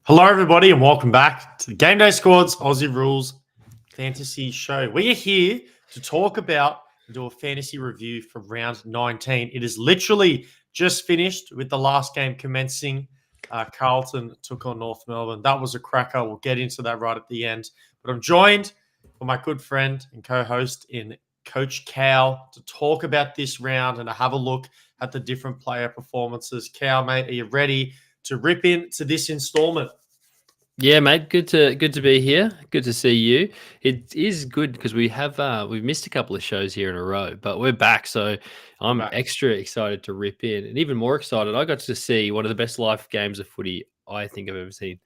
Hello, everybody, and welcome back to the GameDay Squad's Aussie Rules fantasy show. We are here to talk about and do a fantasy review for round 19. It is literally just finished with the last game commencing. Carlton took on North Melbourne. That was a cracker. We'll get into that right at the end. But I'm joined by my good friend and co-host in Coach Cal to talk about this round and to have a look at the different player performances. Cal, mate, are you ready to rip into this installment? Yeah, mate. Good to be here. Good to see you. It is good because we've missed a couple of shows here in a row, but we're back. So I'm extra excited to rip in, and even more excited. I got to see one of the best live games of footy I think I've ever seen,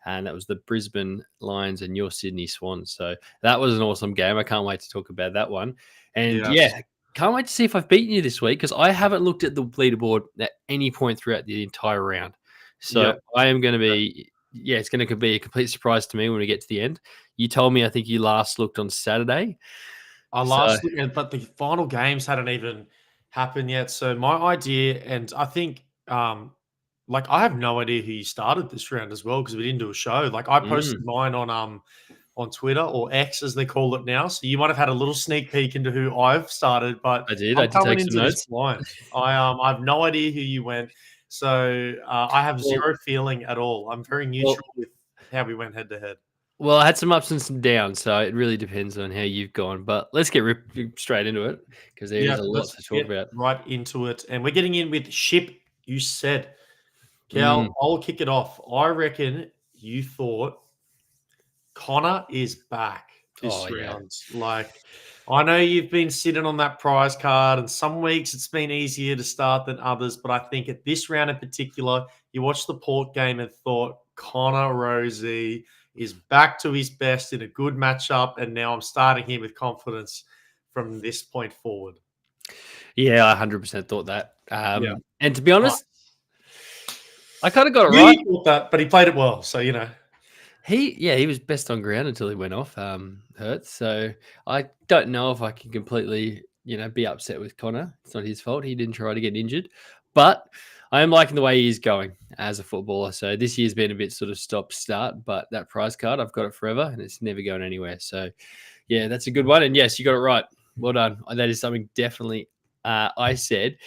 and that was the Brisbane Lions and your Sydney Swans. So that was an awesome game. I can't wait to talk about that one. And yeah, can't wait to see if I've beaten you this week because I haven't looked at the leaderboard at any point throughout the entire round. So I am going to be. Yeah, it's going to be a complete surprise to me when we get to the end. You told me, I think you last looked on Saturday. Looked, but the final games hadn't even happened yet. So my idea, and I think, I have no idea who you started this round as well because we didn't do a show. Like I posted mine on Twitter or X as they call it now. So you might have had a little sneak peek into who I've started, but I did take some notes. I have no idea who you went. So I have zero feeling at all. I'm very neutral with how we went head to head. Well, I had some ups and some downs, so it really depends on how you've gone. But let's get straight into it because there is a lot to talk about. Right into it. And we're getting in with Ship, you said. Cal, I'll kick it off. I reckon you thought Connor is back this round. Like, I know you've been sitting on that prize card, and some weeks it's been easier to start than others. But I think at this round in particular, you watched the Port game and thought Connor Rosie is back to his best in a good matchup. And now I'm starting him with confidence from this point forward. Yeah, I 100% thought that. And to be honest, I kind of got it right. He thought that, but he played it well. So, he was best on ground until he went off hurt. So I don't know if I can completely, be upset with Connor. It's not his fault. He didn't try to get injured. But I am liking the way he's going as a footballer. So this year's been a bit sort of stop-start, but that prize card, I've got it forever and it's never going anywhere. So, yeah, that's a good one. And yes, you got it right. Well done. That is something definitely I said.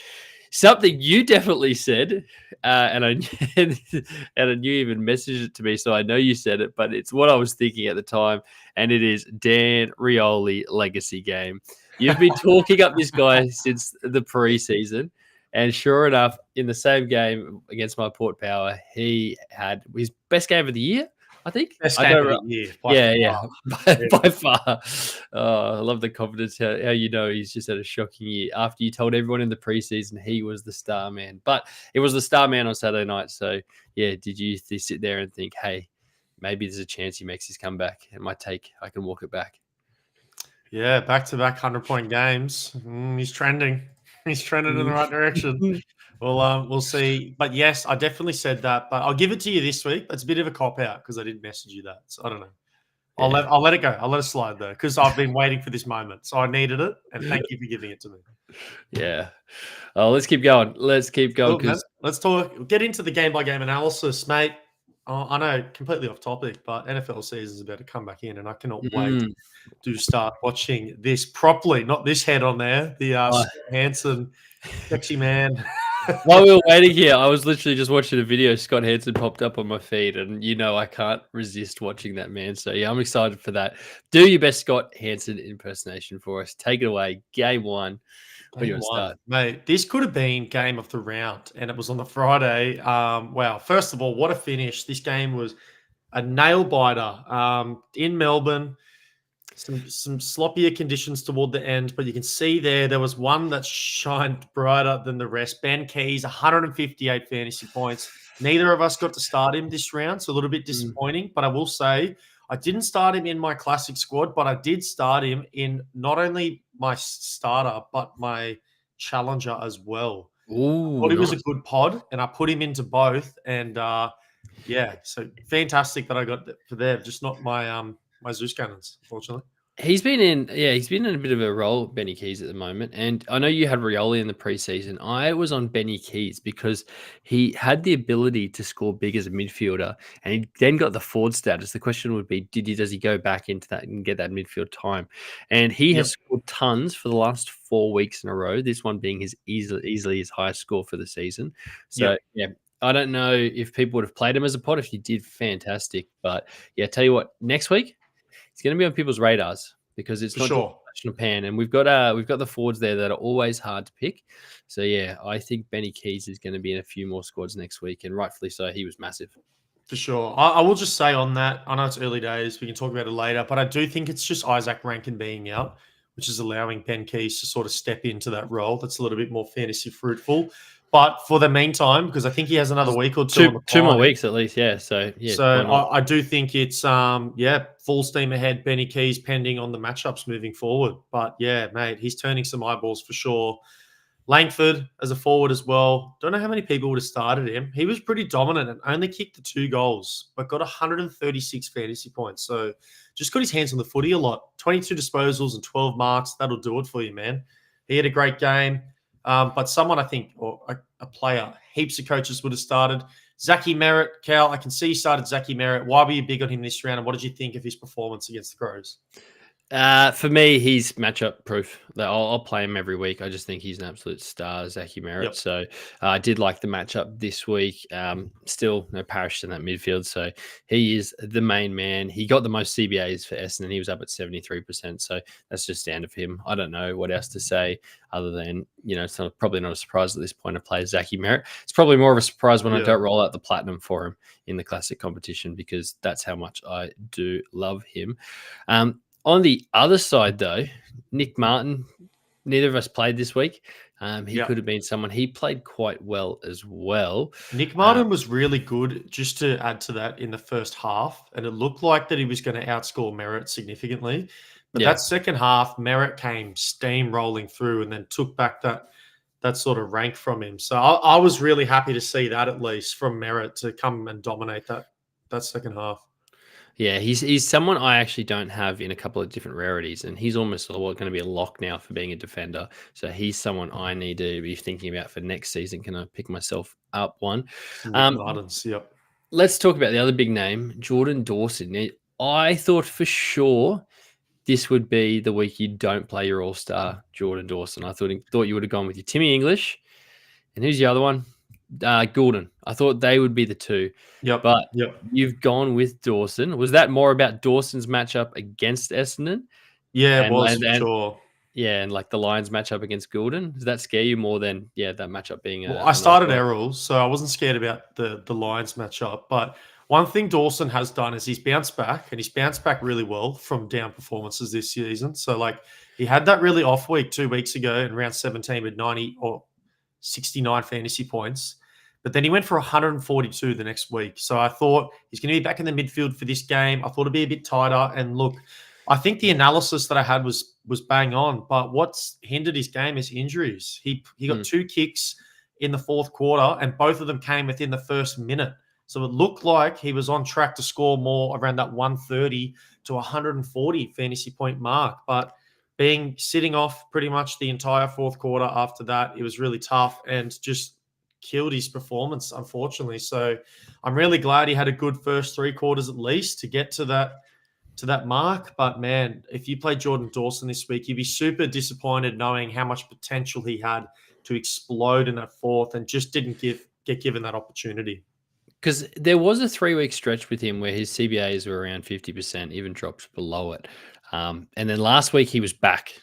Something you definitely said, and I knew you even messaged it to me, so I know you said it, but it's what I was thinking at the time, and it is Dan Rioli legacy game. You've been talking up this guy since the preseason, and sure enough, in the same game against my Port Power, he had his best game of the year. I think. Best game of the year. By far. Oh, I love the confidence, how he's just had a shocking year. After you told everyone in the preseason he was the star man. But it was the star man on Saturday night. So, yeah, did you sit there and think, hey, maybe there's a chance he makes his comeback? I can walk it back. Yeah, back-to-back 100-point games. He's trending. He's trending in the right direction. We'll see. But yes, I definitely said that. But I'll give it to you this week. It's a bit of a cop-out because I didn't message you that. So I don't know. I'll let it go. I'll let it slide though because I've been waiting for this moment. So I needed it, and thank you for giving it to me. Yeah. Let's keep going. Let's talk. Get into the game-by-game analysis, mate. I know, completely off topic, but NFL season is about to come back in, and I cannot wait to start watching this properly. Not this head on there, the Hansen, sexy man. While we were waiting here, I was literally just watching a video. Scott Hansen popped up on my feed, and I can't resist watching that man. So yeah, I'm excited for that. Do your best Scott Hansen impersonation for us. Take it away. Game one. Where do you want to start? Mate, this could have been game of the round, and it was on the Friday. Wow. First of all, what a finish. This game was a nail-biter in Melbourne. Some sloppier conditions toward the end, but you can see there was one that shined brighter than the rest. Ben Keys, 158 fantasy points. Neither of us got to start him this round, so a little bit disappointing. But I will say I didn't start him in my classic squad, but I did start him in not only my starter, but my challenger as well. Ooh, I thought he was a good pod, and I put him into both. And so fantastic that I got for there. Just not my Zeus Cannons, unfortunately. He's been in a bit of a role, Benny Keys, at the moment. And I know you had Rioli in the preseason. I was on Benny Keys because he had the ability to score big as a midfielder, and he then got the forward status. The question would be, does he go back into that and get that midfield time? And he has Yep, scored tons for the last 4 weeks in a row. This one being his easily his highest score for the season. So yep, yeah. I don't know if people would have played him as a pod. If you did, fantastic. But yeah, tell you what, next week it's going to be on people's radars because it's for not just sure. flash in a pan, and we've got the forwards there that are always hard to pick. So yeah, I think Benny Keys is going to be in a few more squads next week, and rightfully so. He was massive. For sure. I will just say on that, I know it's early days. We can talk about it later, but I do think it's just Isaac Rankin being out, which is allowing Ben Keys to sort of step into that role. That's a little bit more fantasy fruitful. But for the meantime, because I think he has another Just week or two on the two more pine. weeks at least, yeah. So yeah, So why not? I do think it's full steam ahead, Benny Keys, pending on the matchups moving forward. But yeah, mate, he's turning some eyeballs for sure. Langford as a forward as well. Don't know how many people would have started him. He was pretty dominant and only kicked the 2 goals, but got 136 fantasy points. So just got his hands on the footy a lot. 22 disposals and 12 marks. That'll do it for you, man. He had a great game. But someone I think, or a player, heaps of coaches would have started. Zachy Merritt, Cal, I can see you started Zachy Merritt. Why were you big on him this round? And what did you think of his performance against the Crows? For me, he's matchup proof. I'll play him every week. I just think he's an absolute star, Zachy Merritt. Yep. So I did like the matchup this week. Still no Parish in that midfield, so he is the main man. He got the most CBAs for Essendon. He was up at 73%. So that's just standard for him. I don't know what else to say other than it's probably not a surprise at this point to play Zachy Merritt. It's probably more of a surprise when I Yeah. don't roll out the platinum for him in the classic competition because that's how much I do love him. On the other side, though, Nick Martin, neither of us played this week. He Yep. could have been someone. He played quite well as well. Nick Martin was really good, just to add to that, in the first half, and it looked like that he was going to outscore Merritt significantly. But Yeah, that second half, Merritt came steamrolling through and then took back that sort of rank from him. So I was really happy to see that, at least from Merritt, to come and dominate that second half. yeah. He's someone I actually don't have in a couple of different rarities, and he's almost going to be a lock now for being a defender. So he's someone I need to be thinking about for next season. Can I pick myself up one? Some Nick Um, Martins, yep. let's talk about the other big name, Jordan Dawson. Now, I thought for sure this would be the week you don't play your all-star Jordan Dawson. I thought you would have gone with your Timmy English. And who's the other one? Goulden. I thought they would be the two. Yep, But yep. you've gone with Dawson. Was that more about Dawson's matchup against Essendon? Yeah, it And, was and, for and sure. yeah, and like the Lions matchup against Goulden? Does that scare you more than that matchup being Well, I an started all-star? Errol, so I wasn't scared about the Lions matchup. But one thing Dawson has done is he's bounced back, and he's bounced back really well from down performances this season. So, like, he had that really off week 2 weeks ago in round 17 with 90 or 69 fantasy points. But then he went for 142 the next week. So I thought he's going to be back in the midfield for this game. I thought it'd be a bit tighter. And look, I think the analysis that I had was bang on. But what's hindered his game is injuries. He got 2 kicks in the fourth quarter, and both of them came within the first minute. So it looked like he was on track to score more around that 130 to 140 fantasy point mark. But being sitting off pretty much the entire fourth quarter after that, it was really tough and just killed his performance, unfortunately. So I'm really glad he had a good first 3 quarters at least to get to that mark. But man, if you play Jordan Dawson this week, you'd be super disappointed knowing how much potential he had to explode in that fourth and just didn't get given that opportunity. Because there was a 3-week stretch with him where his CBAs were around 50%, even dropped below it. And then last week he was back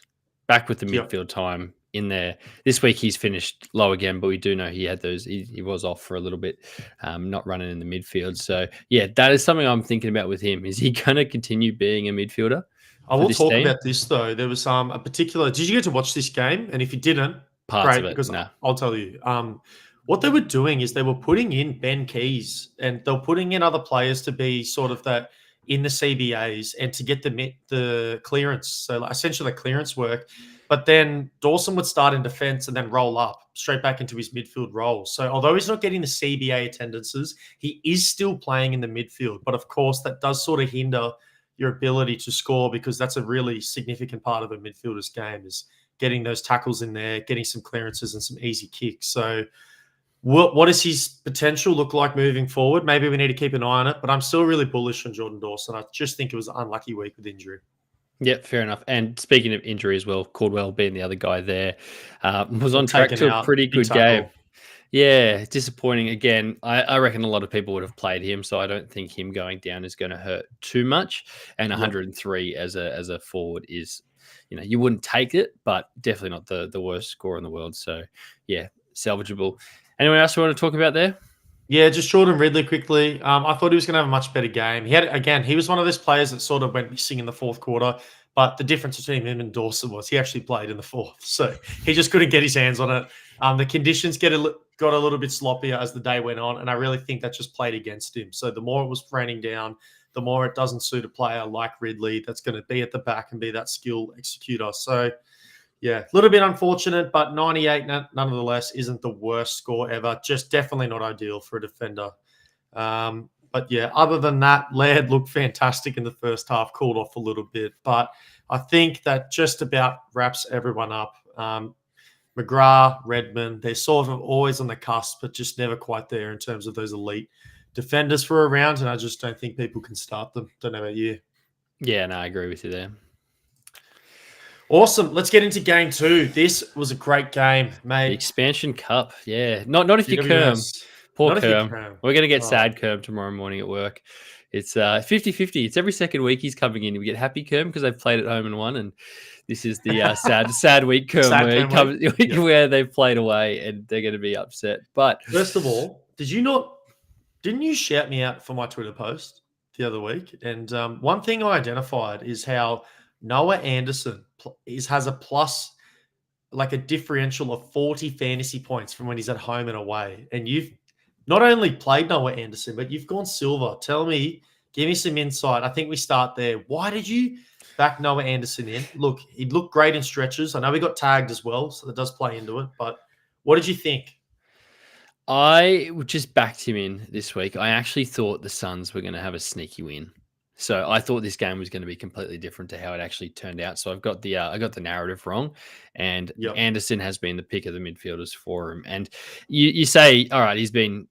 with the Yep. midfield time in there. This week he's finished low again, but we do know he had those. He was off for a little bit, not running in the midfield. So yeah, that is something I'm thinking about with him. Is he going to continue being a midfielder I for will this talk team? about this though. There was a particular. Did you get to watch this game? And if you didn't, Parts of great, it, because no. I'll tell you. What they were doing is they were putting in Ben Keys and they were putting in other players to be sort of that in the CBAs and to get the clearance. So like, essentially like clearance work. But then Dawson would start in defense and then roll up straight back into his midfield role. So although he's not getting the CBA attendances, he is still playing in the midfield. But of course, that does sort of hinder your ability to score, because that's a really significant part of a midfielder's game, is getting those tackles in there, getting some clearances and some easy kicks. So what does his potential look like moving forward? Maybe we need to keep an eye on it, but I'm still really bullish on Jordan Dawson. I just think it was an unlucky week with injury. Yeah, fair enough. And speaking of injury as well, Caldwell being the other guy there, was on Got track taken to a out, pretty big good game. tackle. Yeah, disappointing again. I reckon a lot of people would have played him, so I don't think him going down is going to hurt too much. And Yep. 103 as a forward is, you wouldn't take it, but definitely not the worst score in the world. So yeah, salvageable. Anyone else you want to talk about there? Yeah, just Jordan Ridley quickly. I thought he was going to have a much better game. He was one of those players that sort of went missing in the fourth quarter, but the difference between him and Dawson was he actually played in the fourth, so he just couldn't get his hands on it. The conditions got a little bit sloppier as the day went on, and I really think that just played against him. So the more it was raining down, the more it doesn't suit a player like Ridley that's going to be at the back and be that skill executor. So yeah, a little bit unfortunate, but 98 nonetheless isn't the worst score ever. Just definitely not ideal for a defender. But yeah, other than that, Laird looked fantastic in the first half, cooled off a little bit. But I think that just about wraps everyone up. McGrath, Redmond, they're sort of always on the cusp, but just never quite there in terms of those elite defenders for a round. And I just don't think people can start them. Don't know about you. Yeah, no, I agree with you there. Awesome. Let's get into game 2. This was a great game, mate. The Expansion Cup. Yeah. Not if you GWS. Kerm. Poor Not if you Kerm. Kerm. We're going to get sad Kerm tomorrow morning at work. It's 50-50. It's every second week he's coming in. We get happy Kerm because they've played at home and won. And this is the sad week Kerm Sad where, Kerm he comes, where they've played away and they're going to be upset. But first of all, didn't you shout me out for my Twitter post the other week? And one thing I identified is how Noah Anderson has a plus, like a differential of 40 fantasy points from when he's at home and away. And you've not only played Noah Anderson, but you've gone silver. Give me some insight. I think we start there. Why did you back Noah Anderson in? Look, he looked great in stretches. I know he got tagged as well, so that does play into it. But what did you think? I just backed him in this week. I actually thought the Suns were going to have a sneaky win. So I thought this game was going to be completely different to how it actually turned out. So I got the narrative wrong, and Anderson has been the pick of the midfielders for him. And you say, all right, he's been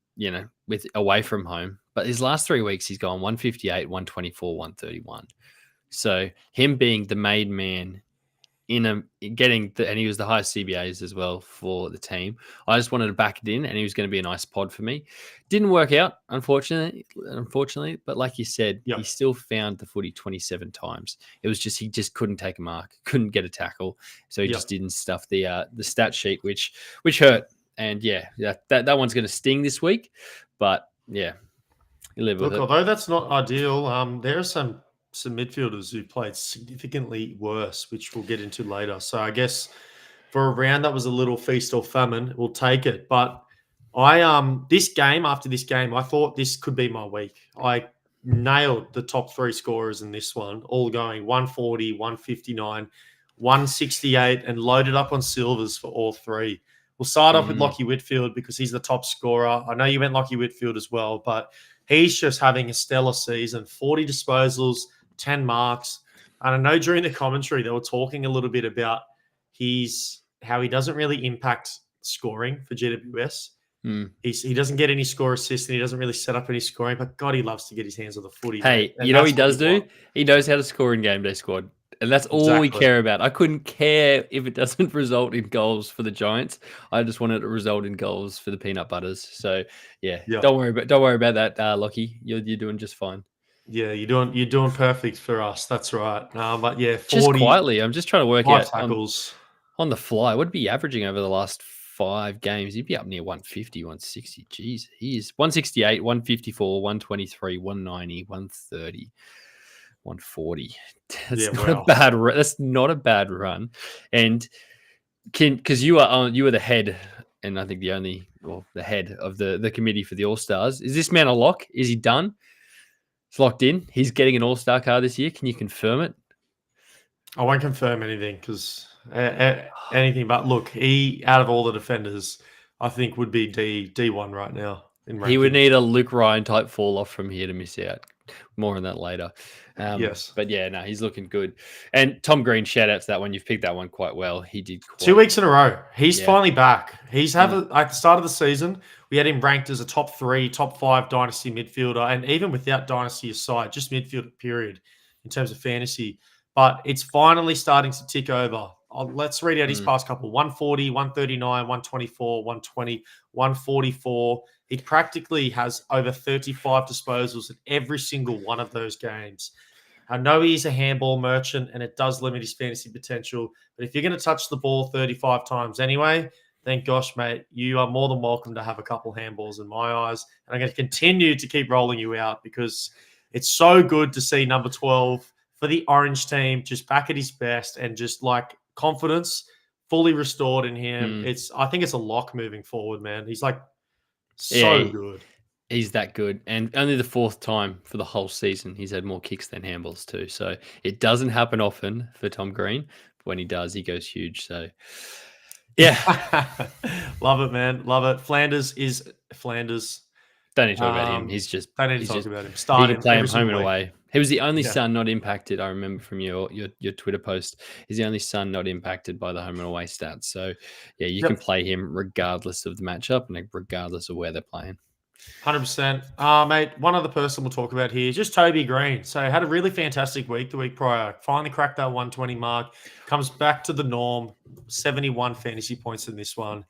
with away from home, but his last 3 weeks he's gone 158, 124, 131. So him being the made man and he was the highest CBAs as well for the team. I just wanted to back it in, and he was going to be a nice pod for me. Didn't work out, unfortunately. But like you said, he still found the footy 27 times. It was just he just couldn't take a mark, couldn't get a tackle, so he just didn't stuff the stat sheet, which hurt. And that one's going to sting this week. But yeah, you live with it. Although that's not ideal, there are some midfielders who played significantly worse, which we'll get into later. So I guess for a round that was a little feast or famine, we'll take it. But after this game, I thought this could be my week. I nailed the top 3 scorers in this one, all going 140, 159, 168, and loaded up on silvers for all 3. We'll start off with Lachie Whitfield because he's the top scorer. I know you went Lachie Whitfield as well, but he's just having a stellar season. 40 disposals, 10 marks. And I know during the commentary they were talking a little bit about how he doesn't really impact scoring for GWS. He doesn't get any score assists and he doesn't really set up any scoring, but God, he loves to get his hands on the footy. Hey, you know what he does do? He knows how to score in GameDay Squad. And that's all we care about. I couldn't care if it doesn't result in goals for the Giants. I just wanted it to result in goals for the Peanut Butters. So don't worry about that, Lachie. You're doing just fine. Yeah, you're doing perfect for us. That's right. But 40 just quietly. I'm just trying to work out tackles on the fly. What would be averaging over the last 5 games? He'd be up near 150, 160. Jeez, he is 168, 154, 123, 190, 130. 140. That's not a bad run. And because you are the head, and I think the head of the committee for the All-Stars. Is this man a lock? Is he done? It's locked in. He's getting an All-Star card this year. Can you confirm it? I won't confirm anything because anything. But look, he out of all the defenders, I think would be D1 right now. He would need a Luke Ryan type fall off from here to miss out. More on that later. Yes. But yeah, no, he's looking good. And Tom Green, shout out to that one. You've picked that one quite well. He did quite 2 weeks in a row. He's Yeah. finally back. At the start of the season, we had him ranked as a top 3, top 5 dynasty midfielder, and even without dynasty aside, just midfielder period in terms of fantasy. But it's finally starting to tick over. Let's read out his past couple: 140, 139, 124, 120, 144. He practically has over 35 disposals in every single one of those games. I know he's a handball merchant and it does limit his fantasy potential. But if you're going to touch the ball 35 times anyway, then gosh, mate, you are more than welcome to have a couple handballs in my eyes. And I'm going to continue to keep rolling you out because it's so good to see number 12 for the Orange team just back at his best and just like confidence fully restored in him. I think it's a lock moving forward, man. He's like so good. He's that good. And only the 4th time for the whole season he's had more kicks than handballs too. So it doesn't happen often for Tom Green. But when he does, he goes huge. So yeah. Love it, man. Love it. Flanders is Flanders. Don't need to talk about him. He's just don't need to talk about him. Start he can play him home and week. away. He was the only son not impacted. I remember from your Twitter post. He's the only son not impacted by the home and away stats. So yeah, you can play him regardless of the matchup and regardless of where they're playing. 100%. Mate, one other person we'll talk about here is just Toby Green. So had a really fantastic week the week prior. Finally cracked that 120 mark. Comes back to the norm. 71 fantasy points in this one.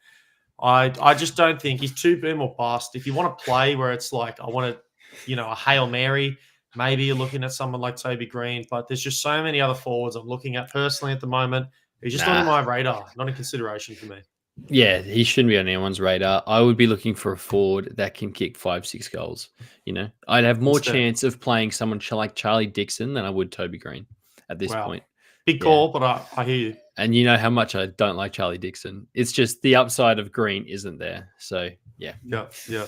I just don't think he's too boom or bust. If you want to play where it's like, I want to, a Hail Mary, maybe you're looking at someone like Toby Green. But there's just so many other forwards I'm looking at personally at the moment. He's just not in my radar, not in consideration for me. Yeah, he shouldn't be on anyone's radar. I would be looking for a forward that can kick 5-6 goals. I'd have more chance of playing someone like Charlie Dixon than I would Toby Green at this point. Big call, but I hear you. And you know how much I don't like Charlie Dixon. It's just the upside of Green isn't there. So, yeah. Yeah.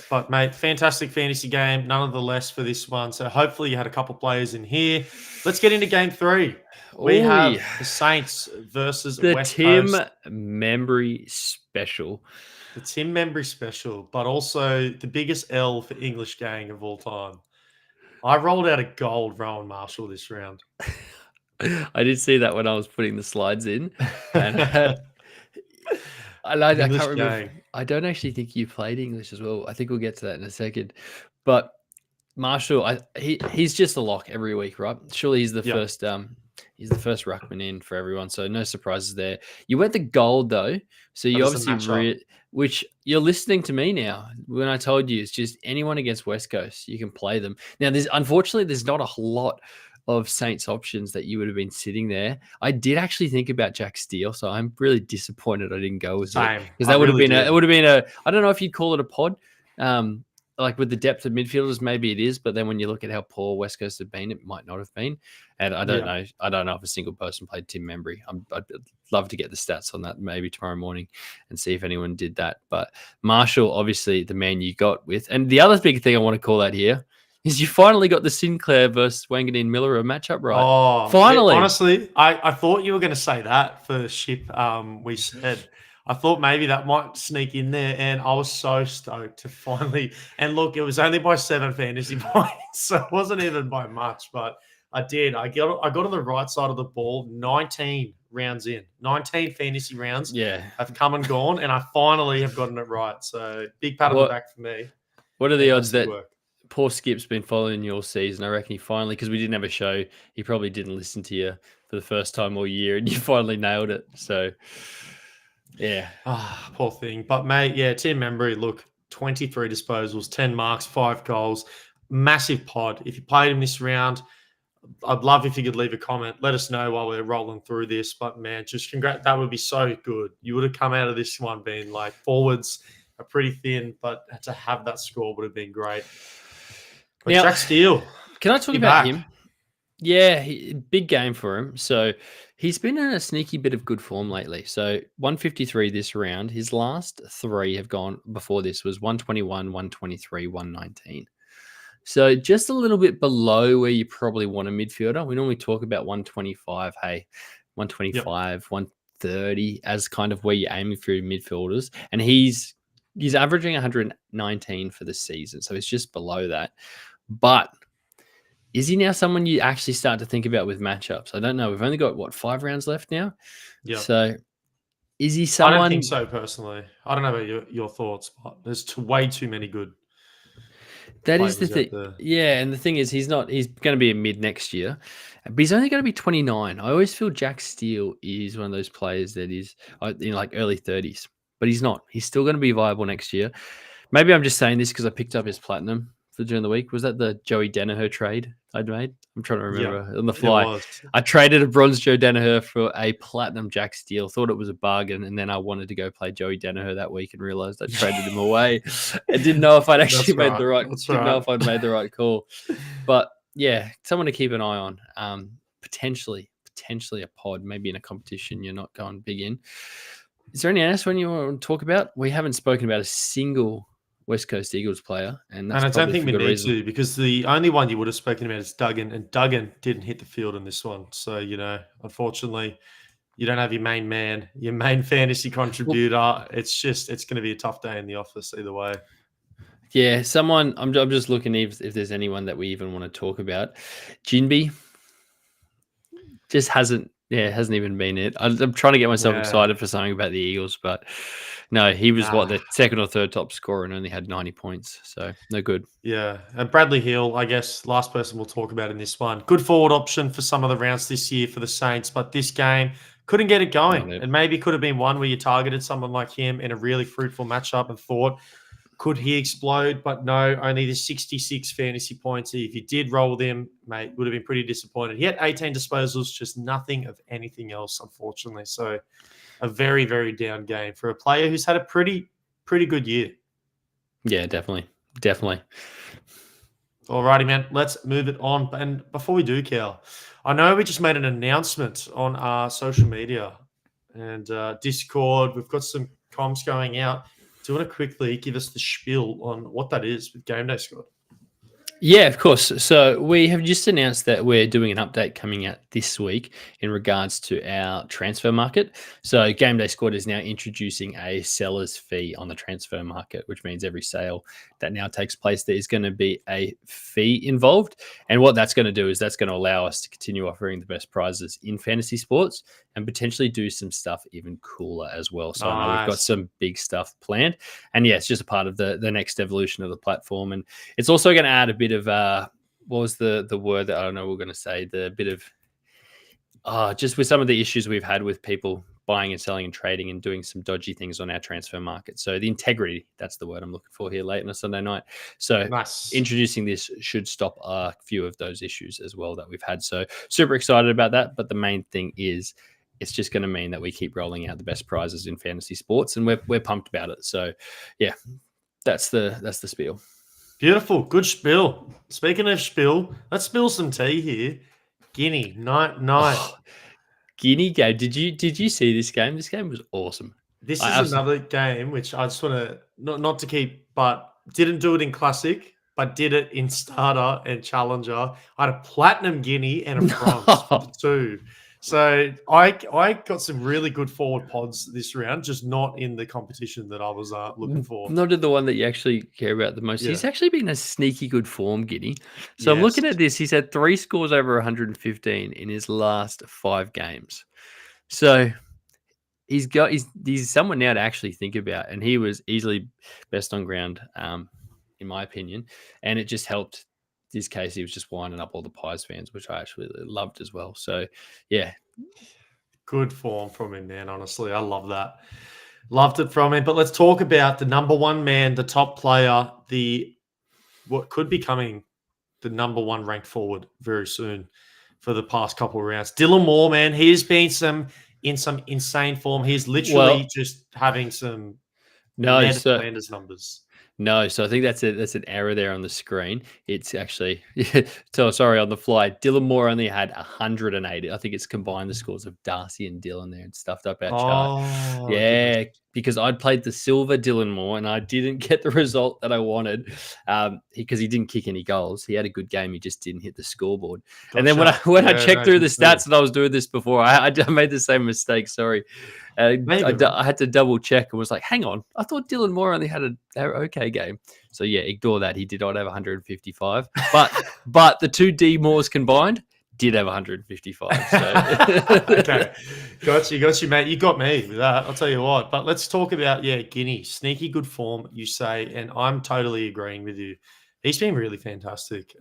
But, mate, fantastic fantasy game. None of the less for this one. So, hopefully you had a couple players in here. Let's get into game 3. We have the Saints versus the West Tim Coast. Membry special. The Tim Membry special, but also the biggest L for English gang of all time. I rolled out a gold Rowan Marshall this round. I did see that when I was putting the slides in. And I can't remember. I don't actually think you played English as well. I think we'll get to that in a second. But Marshall, he's just a lock every week, right? Surely he's the first he's the first ruckman in for everyone, so no surprises there. You went the gold though, so you obviously which you're listening to me now when I told you it's just anyone against West Coast, you can play them. Now unfortunately there's not a whole lot of Saints options that you would have been sitting there. I did actually think about Jack Steele, so I'm really disappointed I didn't go with it because that would have been I don't know if you'd call it a pod. Like with the depth of midfielders, maybe it is, but then when you look at how poor West Coast have been, it might not have been. And I don't know. I don't know if a single person played Tim Membry. I'd love to get the stats on that maybe tomorrow morning and see if anyone did that. But Marshall, obviously the man you got with. And the other big thing I want to call out here is you finally got the Sinclair versus Wanganeen Miller matchup right. Oh, finally. Honestly, I thought you were going to say that for ship. We said. I thought maybe that might sneak in there, and I was so stoked to finally. And look, it was only by 7 fantasy points, so it wasn't even by much. But I did. I got on the right side of the ball. 19 rounds in, 19 fantasy rounds. Have come and gone, and I finally have gotten it right. So big pat on the back for me. What are the odds that poor Skip's been following your season? I reckon he finally, because we didn't have a show, he probably didn't listen to you for the first time all year, and you finally nailed it. So. Yeah. Poor thing. But, mate, Tim Membry, look, 23 disposals, 10 marks, 5 goals. Massive pod. If you played him this round, I'd love if you could leave a comment. Let us know while we're rolling through this. But, man, just congrats. That would be so good. You would have come out of this one being like forwards are pretty thin, but to have that score would have been great. But now, Jack Steele. Can I talk about him? Yeah, big game for him. So he's been in a sneaky bit of good form lately. So 153 this round. His last 3 have gone before this was 121, 123, 119. So just a little bit below where you probably want a midfielder. We normally talk about 125. Hey, 125, 130 as kind of where you're aiming for your midfielders. And he's averaging 119 for the season. So it's just below that. But Is he now someone you actually start to think about with matchups? I don't know. We've only got, 5 rounds left now? Yep. So is he I don't think someone so personally. I don't know about your thoughts, but there's way too many good that is the players out thing? there. Yeah, and the thing is he's gonna be a mid next year, but he's only gonna be 29. I always feel Jack Steele is one of those players that is, in, like, early 30s, but he's not. He's still gonna be viable next year. Maybe I'm just saying this because I picked up his platinum for during the week. Was that the Joey Danaher trade I'd made? I'm trying to Yeah, remember on the it fly. was. I traded a bronze Joe Danaher for a platinum Jack Steele. Thought it was a bargain, and then I wanted to go play Joey Danaher that week and realized I traded him away. I didn't know if I'd actually That's right. didn't know if I'd made the right call. But yeah, someone to keep an eye on. Potentially a pod, maybe in a competition you're not going big in. Is there anything else when you want to talk about? We haven't spoken about a single West Coast Eagles player, and that's And I don't probably think for we good need reason. to, because the only one you would have spoken about is Duggan, and Duggan didn't hit the field in this one. So, unfortunately, you don't have your main man, your main fantasy contributor. It's going to be a tough day in the office either way. Yeah, someone. I'm just looking if there's anyone that we even want to talk about. Jinby just hasn't even been it. I'm trying to get myself excited for something about the Eagles, but no, he was the second or third top scorer and only had 90 points, so no good. Yeah, and Bradley Hill, I guess, last person we'll talk about in this one. Good forward option for some of the rounds this year for the Saints, but this game couldn't get it going. And maybe could have been one where you targeted someone like him in a really fruitful matchup and thought, could he explode? But no, only the 66 fantasy points. If you did roll with him, mate, would have been pretty disappointed. He had 18 disposals, just nothing of anything else, unfortunately. So a very, very down game for a player who's had a pretty good year. Yeah, definitely. Alrighty, man. Let's move it on. And before we do, Cal, I know we just made an announcement on our social media and Discord. We've got some comms going out. Do you want to quickly give us the spiel on what that is with GameDay Squad? Yeah, of course. So we have just announced that we're doing an update coming out this week in regards to our transfer market. So GameDay Squad is now introducing a seller's fee on the transfer market, which means every sale that now takes place, there is going to be a fee involved. And what that's going to do is that's going to allow us to continue offering the best prizes in fantasy sports and potentially do some stuff even cooler as well. So I know we've got some big stuff planned. And yeah, it's just a part of the next evolution of the platform. And it's also going to add a bit of what was the word that I don't know we're going to say, the bit of just with some of the issues we've had with people buying and selling and trading and doing some dodgy things on our transfer market. So the integrity, that's the word I'm looking for here late on a Sunday night. So introducing this should stop a few of those issues as well that we've had. So super excited about that. But the main thing is it's just going to mean that we keep rolling out the best prizes in fantasy sports, and we're pumped about it. So yeah, that's the spiel. Beautiful. Good spill. Speaking of spill, let's spill some tea here. Guinea, night. Oh, Guinea game. Did you see this game? This game was awesome. This is another game which I just want to not to keep, but didn't do it in Classic, but did it in Starter and Challenger. I had a Platinum Guinea and a Bronze for the two. So I got some really good forward pods this round, just not in the competition that I was looking for. Not in the one that you actually care about the most. Yeah. He's actually been a sneaky good form, Guinea. So I'm looking at this. He's had 3 scores over 115 in his last 5 games. So he's someone now to actually think about, and he was easily best on ground, in my opinion. And it just helped. This case, he was just winding up all the Pies fans, which I actually loved as well. So, yeah. Good form from him, man. Honestly, I love that. Loved it from him. But let's talk about the number one man, the top player, what could be coming the number one ranked forward very soon for the past couple of rounds. Dylan Moore, man, he has been in some insane form. He's literally just having some Flanders numbers. No, so I think that's an error there on the screen. It's actually, sorry, on the fly. Dylan Moore only had 180. I think it's combined the scores of Darcy and Dylan there and stuffed up our chart. Yeah, because I'd played the silver Dylan Moore and I didn't get the result that I wanted because he didn't kick any goals. He had a good game. He just didn't hit the scoreboard. Gotcha. And then when I checked through the stats, and I was doing this before, I made the same mistake. Sorry. I had to double check and was like, hang on, I thought Dylan Moore only had an okay game. So yeah, ignore that. He did not have 155, but the two D Moores combined did have 155. So. Okay, got you, mate. You got me with that. I'll tell you what. But let's talk about Guinea. Sneaky good form, you say, and I'm totally agreeing with you. He's been really fantastic.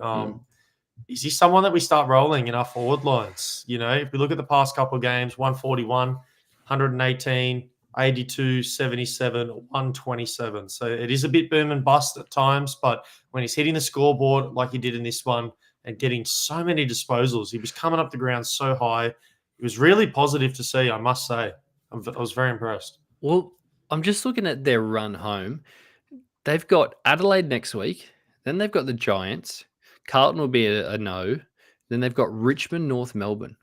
Is he someone that we start rolling in our forward lines? If we look at the past couple of games, 141, 118, 82, 77, 127. So it is a bit boom and bust at times, but when he's hitting the scoreboard like he did in this one and getting so many disposals, he was coming up the ground so high. It was really positive to see, I must say. I was very impressed. Well, I'm just looking at their run home. They've got Adelaide next week. Then they've got the Giants. Carlton will be a no. Then they've got Richmond, North Melbourne.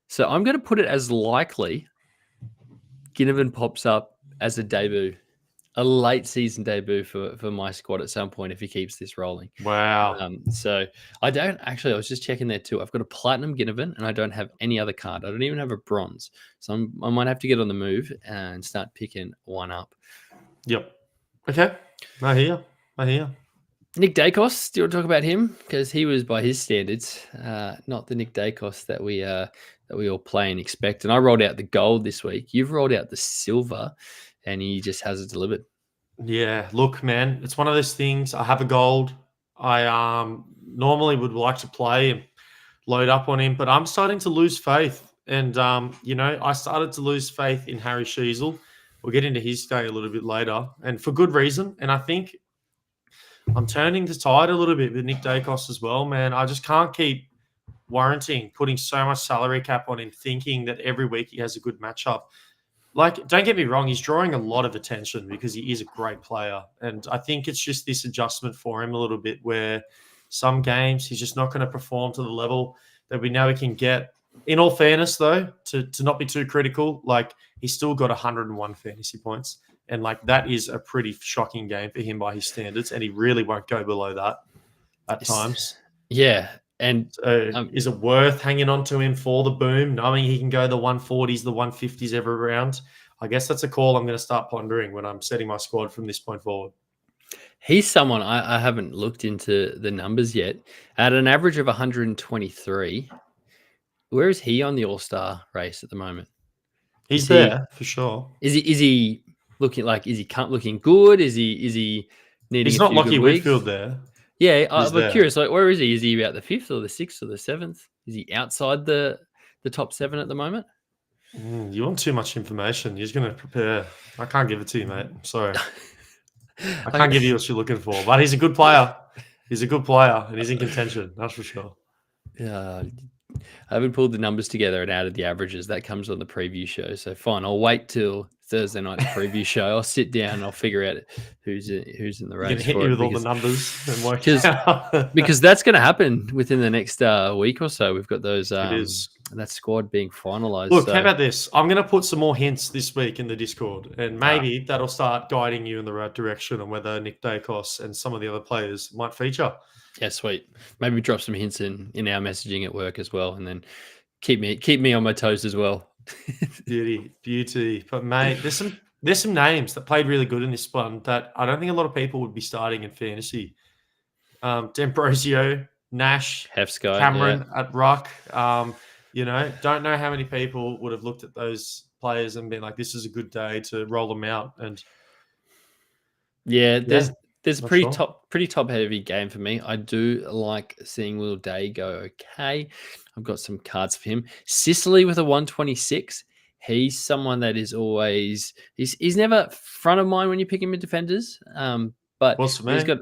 So I'm going to put it as likely Ginnivan pops up as a debut, a late season debut for my squad at some point if he keeps this rolling. Wow. So I was just checking there too. I've got a platinum Ginnivan and I don't have any other card. I don't even have a bronze. So I might have to get on the move and start picking one up. Yep. Okay. I hear. Nick Dacos, do you want to talk about him? Because he was, by his standards, not the Nick Dacos that we all play and expect. And I rolled out the gold this week. You've rolled out the silver, and he just hasn't delivered. Yeah, look, man, it's one of those things. I have a gold. I normally would like to play and load up on him, but I'm starting to lose faith. And, I started to lose faith in Harry Sheasel. We'll get into his day a little bit later, and for good reason. And I think I'm turning the tide a little bit with Nick Dacos as well, man. I just can't keep putting so much salary cap on him, thinking that every week he has a good matchup. Like, don't get me wrong, he's drawing a lot of attention because he is a great player. And I think it's just this adjustment for him a little bit where some games he's just not going to perform to the level that we know he can get. In all fairness, though, to not be too critical, like, he's still got 101 fantasy points. And, like, that is a pretty shocking game for him by his standards. And he really won't go below that at times. Yeah. And so is it worth hanging on to him for the boom, knowing he can go the 140s, the 150s every round? I guess that's a call I'm going to start pondering when I'm setting my squad from this point forward. He's someone I haven't looked into the numbers yet. At an average of 123, where is he on the All-Star race at the moment? He's there for sure. Is he looking like? Is he looking good? Is he needing? He's not Lockie Whitfield there. Yeah, I'm curious. Like, where is he? Is he about the 5th or the 6th or the 7th? Is he outside the top 7 at the moment? You want too much information. You're just going to prepare. I can't give it to you, mate. Sorry. I can't give you what you're looking for. But he's a good player. He's a good player, and he's in contention. That's for sure. Yeah. I haven't pulled the numbers together and added the averages. That comes on the preview show. So fine, I'll wait till Thursday night preview show. I'll sit down and I'll figure out who's in the race. You're gonna hit me with all the numbers and work it out. Because that's going to happen within the next week or so. We've got those that squad being finalized. Look, how about this? I'm going to put some more hints this week in the Discord, and maybe that'll start guiding you in the right direction on whether Nick Dacos and some of the other players might feature. Yeah, sweet. Maybe drop some hints in our messaging at work as well, and then keep me on my toes as well. Beauty. But mate, there's some names that played really good in this one that I don't think a lot of people would be starting in fantasy. D'Ambrosio, Nash, Hefsky, Cameron at ruck. Don't know how many people would have looked at those players and been like, "This is a good day to roll them out." And there's a pretty top heavy game for me. I do like seeing Will Day go okay. I've got some cards for him. Sicily with a 126. He's someone that is always he's never front of mind when you pick him in defenders. But what's for me? He's got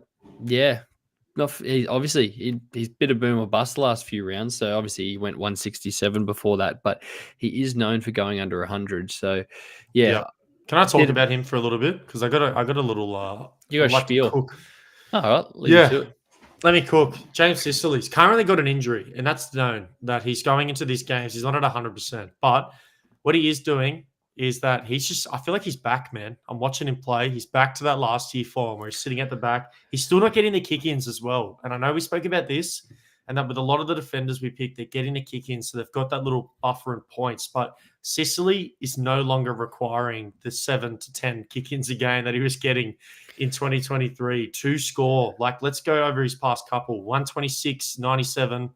he's been a boom or bust the last few rounds. So obviously he went 167 before that, but he is known for going under 100. So yeah. Can I talk about him for a little bit? Because I got a little. You got a spiel. Cook. All right. Let me cook. James Sicily's currently got an injury, and that's known that he's going into these games. He's not at 100%, but what he is doing is that I feel like he's back, man. I'm watching him play. He's back to that last year form where he's sitting at the back. He's still not getting the kick ins as well. And I know we spoke about this and that with a lot of the defenders we picked, they're getting the kick in. So they've got that little buffer and points. But Sicily is no longer requiring the 7 to 10 kick ins a game that he was getting in 2023 to score. Like, let's go over his past couple 126, 97,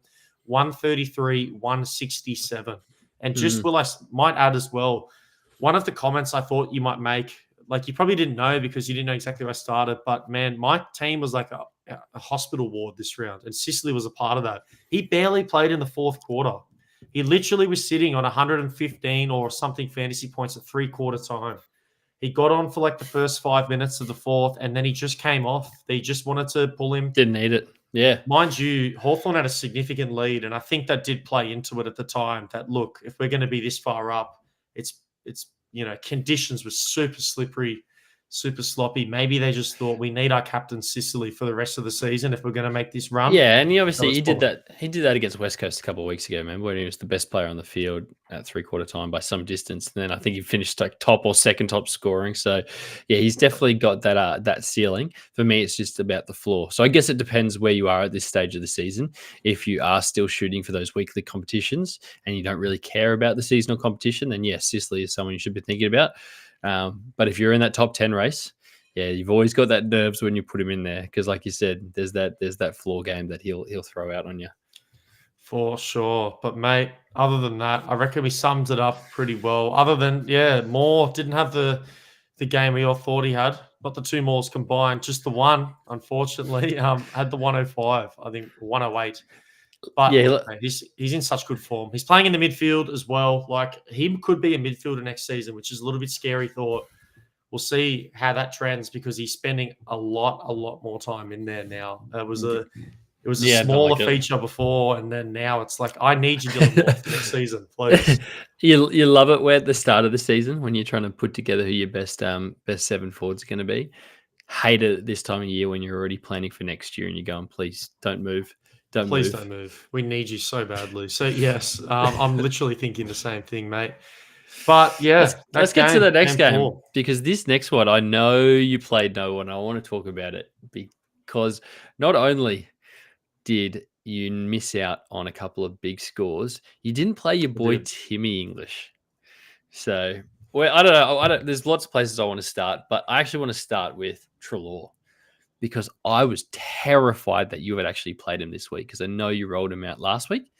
133, 167. And just I might add as well, one of the comments I thought you might make, like you probably didn't know because you didn't know exactly where I started, but man, my team was like a hospital ward this round, and Sicily was a part of that. He barely played in the fourth quarter. He literally was sitting on 115 or something fantasy points at 3/4 time. He got on for like the first 5 minutes of the fourth, and then he just came off. They just wanted to pull him. Didn't need it. Yeah. Mind you, Hawthorn had a significant lead, and I think that did play into it at the time that, look, if we're going to be this far up, it's conditions were super slippery, super sloppy. Maybe they just thought we need our captain Sicily for the rest of the season if we're going to make this run. Yeah, and he did that. He did that against West Coast a couple of weeks ago, man, when he was the best player on the field at 3/4 time by some distance. And then I think he finished like top or second top scoring. So yeah, he's definitely got that ceiling. For me, it's just about the floor. So I guess it depends where you are at this stage of the season. If you are still shooting for those weekly competitions and you don't really care about the seasonal competition, then yes, Sicily is someone you should be thinking about. But if you're in that top 10 race, yeah, you've always got that nerves when you put him in there because, like you said, there's that floor game that he'll throw out on you. For sure. But, mate, other than that, I reckon we summed it up pretty well. Other than, Moore didn't have the game we all thought he had. Not the two Moores combined, just the one, unfortunately. Had the 105, I think 108. But yeah, mate, he's in such good form. He's playing in the midfield as well. Like, he could be a midfielder next season, which is a little bit scary thought. We'll see how that trends because he's spending a lot more time in there now. It was a smaller feature before, and then now it's like, I need you, Dylan Moore, for next season, please. You love it where at the start of the season when you're trying to put together who your best seven forwards are going to be. Hate it at this time of year when you're already planning for next year and you're going, please don't move. Please don't move. We need you so badly. So yes, I'm literally thinking the same thing, mate. But yeah, let's get to the next game because this next one, I know you played no one. I want to talk about it because not only did you miss out on a couple of big scores, you didn't play your boy Timmy English. So, well, I don't know. There's lots of places I want to start, but I actually want to start with Treloar because I was terrified that you had actually played him this week because I know you rolled him out last week.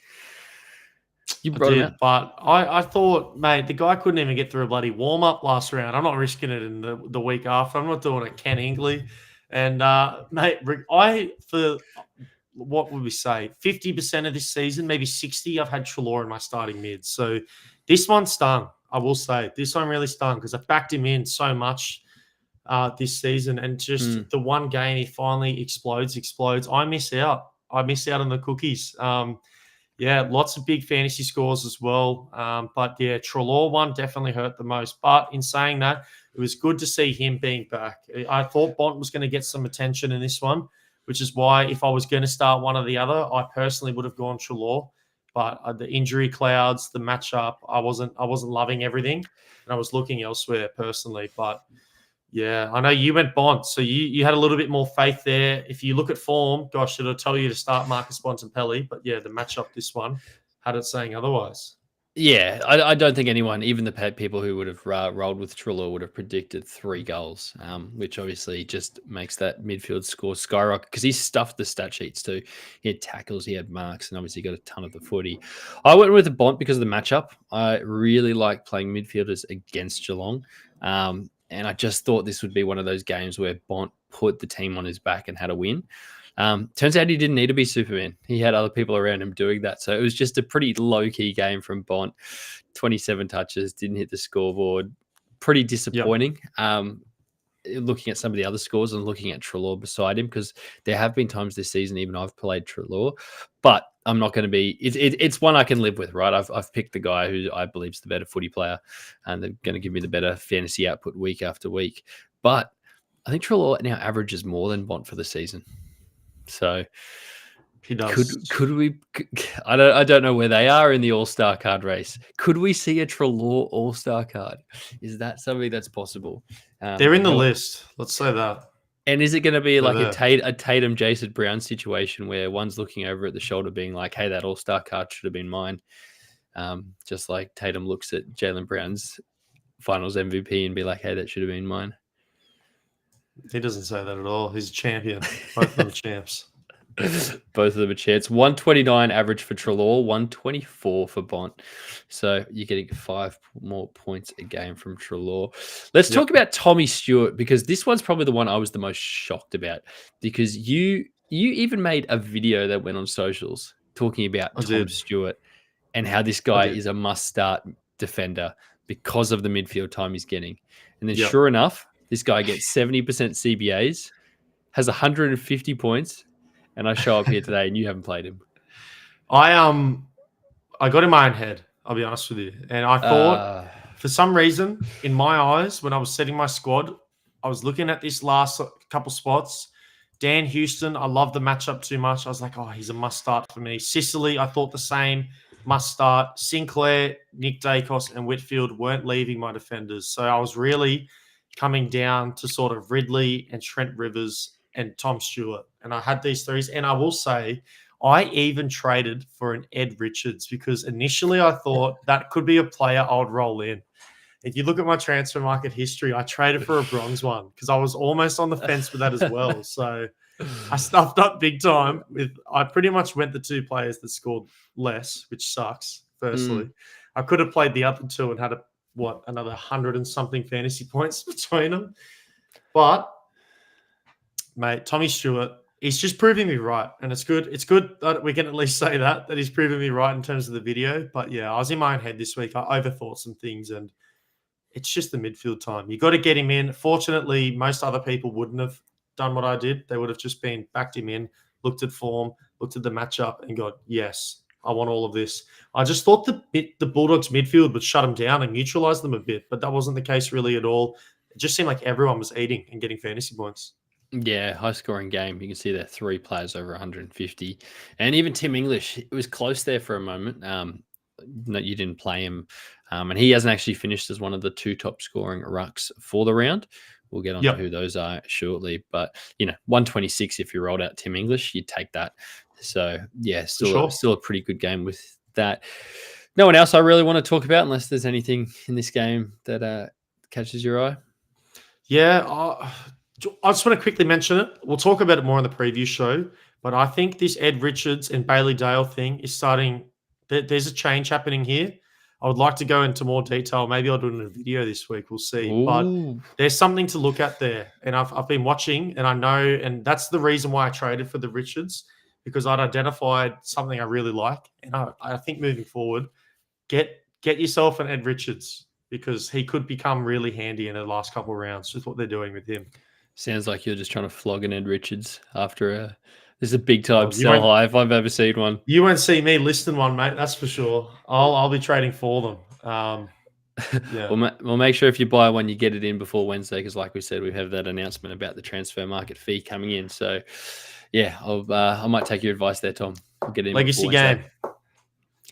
You brought him out. But I thought, mate, the guy couldn't even get through a bloody warm-up last round. I'm not risking it in the week after. I'm not doing it Ken Hingley. And, mate, what would we say, 50% of this season, maybe 60, I've had Treloar in my starting mid. So this one stung, I will say. This one really stung because I backed him in so much this season. And just the one game he finally explodes. I miss out. on the cookies. Lots of big fantasy scores as well. But yeah, Treloar one definitely hurt the most. But in saying that, it was good to see him being back. I thought Bont was going to get some attention in this one, which is why if I was going to start one or the other, I personally would have gone Treloar. But the injury clouds, the matchup, I wasn't loving everything, and I was looking elsewhere personally. But yeah, I know you went Bont, so you had a little bit more faith there. If you look at form, gosh, it'll tell you to start Marcus Bontempelli. But yeah, the matchup this one had it saying otherwise. Yeah, I don't think anyone, even the people who would have rolled with Treloar, would have predicted 3 goals, which obviously just makes that midfield score skyrocket because he stuffed the stat sheets too. He had tackles, he had marks, and obviously got a ton of the footy. I went with the Bont because of the matchup. I really like playing midfielders against Geelong, and I just thought this would be one of those games where Bont put the team on his back and had a win. Turns out he didn't need to be Superman. He had other people around him doing that. So it was just a pretty low-key game from Bont. 27 touches, didn't hit the scoreboard. Pretty disappointing. Yep. Looking at some of the other scores and looking at Treloar beside him, because there have been times this season, even I've played Treloar, but I'm not going to be, it's one I can live with, right? I've picked the guy who I believe is the better footy player, and they're going to give me the better fantasy output week after week. But I think Treloar now averages more than Bont for the season. So He does. Could we? I don't know where they are in the All-Star card race. Could we see a Treloar All-Star card? Is that something that's possible? They're in the list. Let's say that. And is it going to be like They're a Tatum Jason Brown situation where one's looking over at the shoulder, being like, "Hey, that All-Star card should have been mine," just like Tatum looks at Jaylen Brown's Finals MVP and be like, "Hey, that should have been mine." He doesn't say that at all. He's a champion. Both of them champs. Both of them a chance. 129 average for Treloar, 124 for Bont. So you're getting 5 more points a game from Treloar. Let's talk about Tommy Stewart, because this one's probably the one I was the most shocked about, because you even made a video that went on socials talking about Tom Stewart and how this guy is a must-start defender because of the midfield time he's getting. And then sure enough, this guy gets 70% CBAs, has 150 points, and I show up here today and you haven't played him. I got in my own head, I'll be honest with you. And I thought, for some reason, in my eyes, when I was setting my squad, I was looking at this last couple spots. Dan Houston, I love the matchup too much. I was like, oh, he's a must-start for me. Sicily, I thought the same, must-start. Sinclair, Nick Dacos, and Whitfield weren't leaving my defenders. So I was really coming down to sort of Ridley and Trent Rivers and Tom Stewart. And I had these threes. And I will say, I even traded for an Ed Richards, because initially I thought that could be a player I would roll in. If you look at my transfer market history, I traded for a bronze one because I was almost on the fence with that as well. So I stuffed up big time. I pretty much went the two players that scored less, which sucks, firstly. I could have played the other two and had another 100 and something fantasy points between them. But mate, Tommy Stewart, he's just proving me right. And it's good. It's good that we can at least say that he's proving me right in terms of the video. But yeah, I was in my own head this week. I overthought some things, and it's just the midfield time. You got to get him in. Fortunately, most other people wouldn't have done what I did. They would have just backed him in, looked at form, looked at the matchup, and got, yes, I want all of this. I just thought the Bulldogs midfield would shut them down and neutralize them a bit, but that wasn't the case really at all. It just seemed like everyone was eating and getting fantasy points. Yeah, high-scoring game. You can see there 3 players over 150. And even Tim English, it was close there for a moment. No, you didn't play him. And he hasn't actually finished as one of the 2 top-scoring rucks for the round. We'll get on to who those are shortly. But, 126, if you rolled out Tim English, you'd take that. So, yeah, still a pretty good game with that. No one else I really want to talk about, unless there's anything in this game that catches your eye. Yeah, I just want to quickly mention it. We'll talk about it more in the preview show, but I think this Ed Richards and Bailey Dale thing is starting. There's a change happening here. I would like to go into more detail. Maybe I'll do it in a video this week. We'll see. Ooh. But there's something to look at there. And I've been watching, and I know, and that's the reason why I traded for the Richards, because I'd identified something I really like. And I think moving forward, get yourself an Ed Richards, because he could become really handy in the last couple of rounds with what they're doing with him. Sounds like you're just trying to flog an Ed Richards after this is a big time sell high if I've ever seen one. You won't see me listing one, mate. That's for sure. I'll be trading for them. Yeah. We'll make sure if you buy one, you get it in before Wednesday, because like we said, we have that announcement about the transfer market fee coming in. So yeah, I might take your advice there, Tom. We'll get it in Legacy game.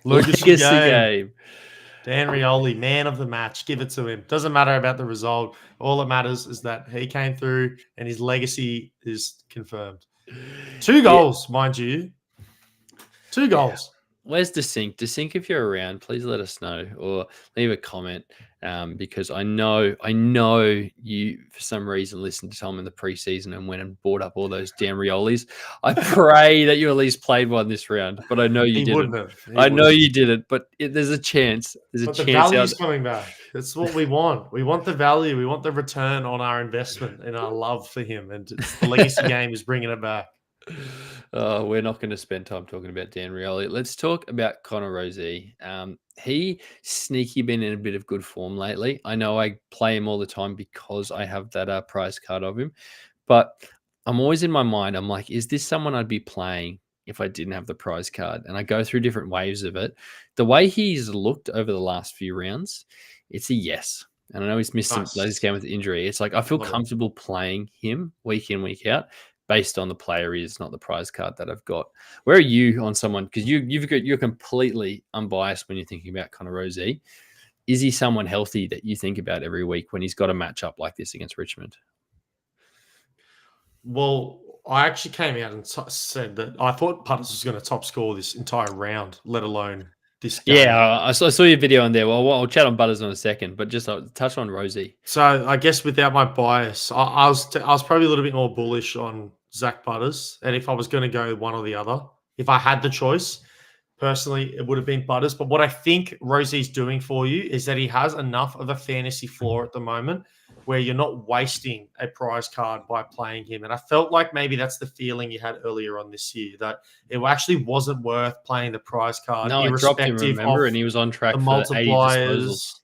Legacy game. Dan Rioli, man of the match. Give it to him. Doesn't matter about the result. All that matters is that he came through and his legacy is confirmed. 2 goals, mind you. 2 goals. Where's Desink? Desink, if you're around, please let us know or leave a comment, because I know you, for some reason, listened to Tom in the preseason and went and bought up all those damn Riolis. I pray that you at least played one this round, but I know you didn't. I know you didn't, but there's a chance. There's a chance. The value's coming back. That's what we want. We want the value. We want the return on our investment and our love for him. And the legacy game is bringing it back. We're not going to spend time talking about Dan Rioli. Let's talk about Connor Rozee. He sneaky been in a bit of good form lately. I know I play him all the time because I have that prize card of him, but I'm always in my mind, I'm like, is this someone I'd be playing if I didn't have the prize card? And I go through different waves of it. The way he's looked over the last few rounds, it's a yes. And I know he's missed some latest game with injury. It's like I feel comfortable playing him week in, week out. based on the player is, not the prize card that I've got. Where are you on someone? Because you're completely unbiased when you're thinking about Connor Rozee. Is he someone healthy that you think about every week when he's got a matchup like this against Richmond? Well, I actually came out and said that I thought Putters was going to top score this entire round, let alone this game. Yeah, I saw your video on there. Well, I'll chat on Butters in a second, but just touch on Rozee. So I guess without my bias, I was probably a little bit more bullish on Zach Butters, and if I was going to go one or the other, if I had the choice, personally, it would have been Butters. But what I think Rosie's doing for you is that he has enough of a fantasy floor at the moment where you're not wasting a prize card by playing him. And I felt like maybe that's the feeling you had earlier on this year, that it actually wasn't worth playing the prize card, No, I dropped him, remember, and he was on track the for 80 disposals. multipliers.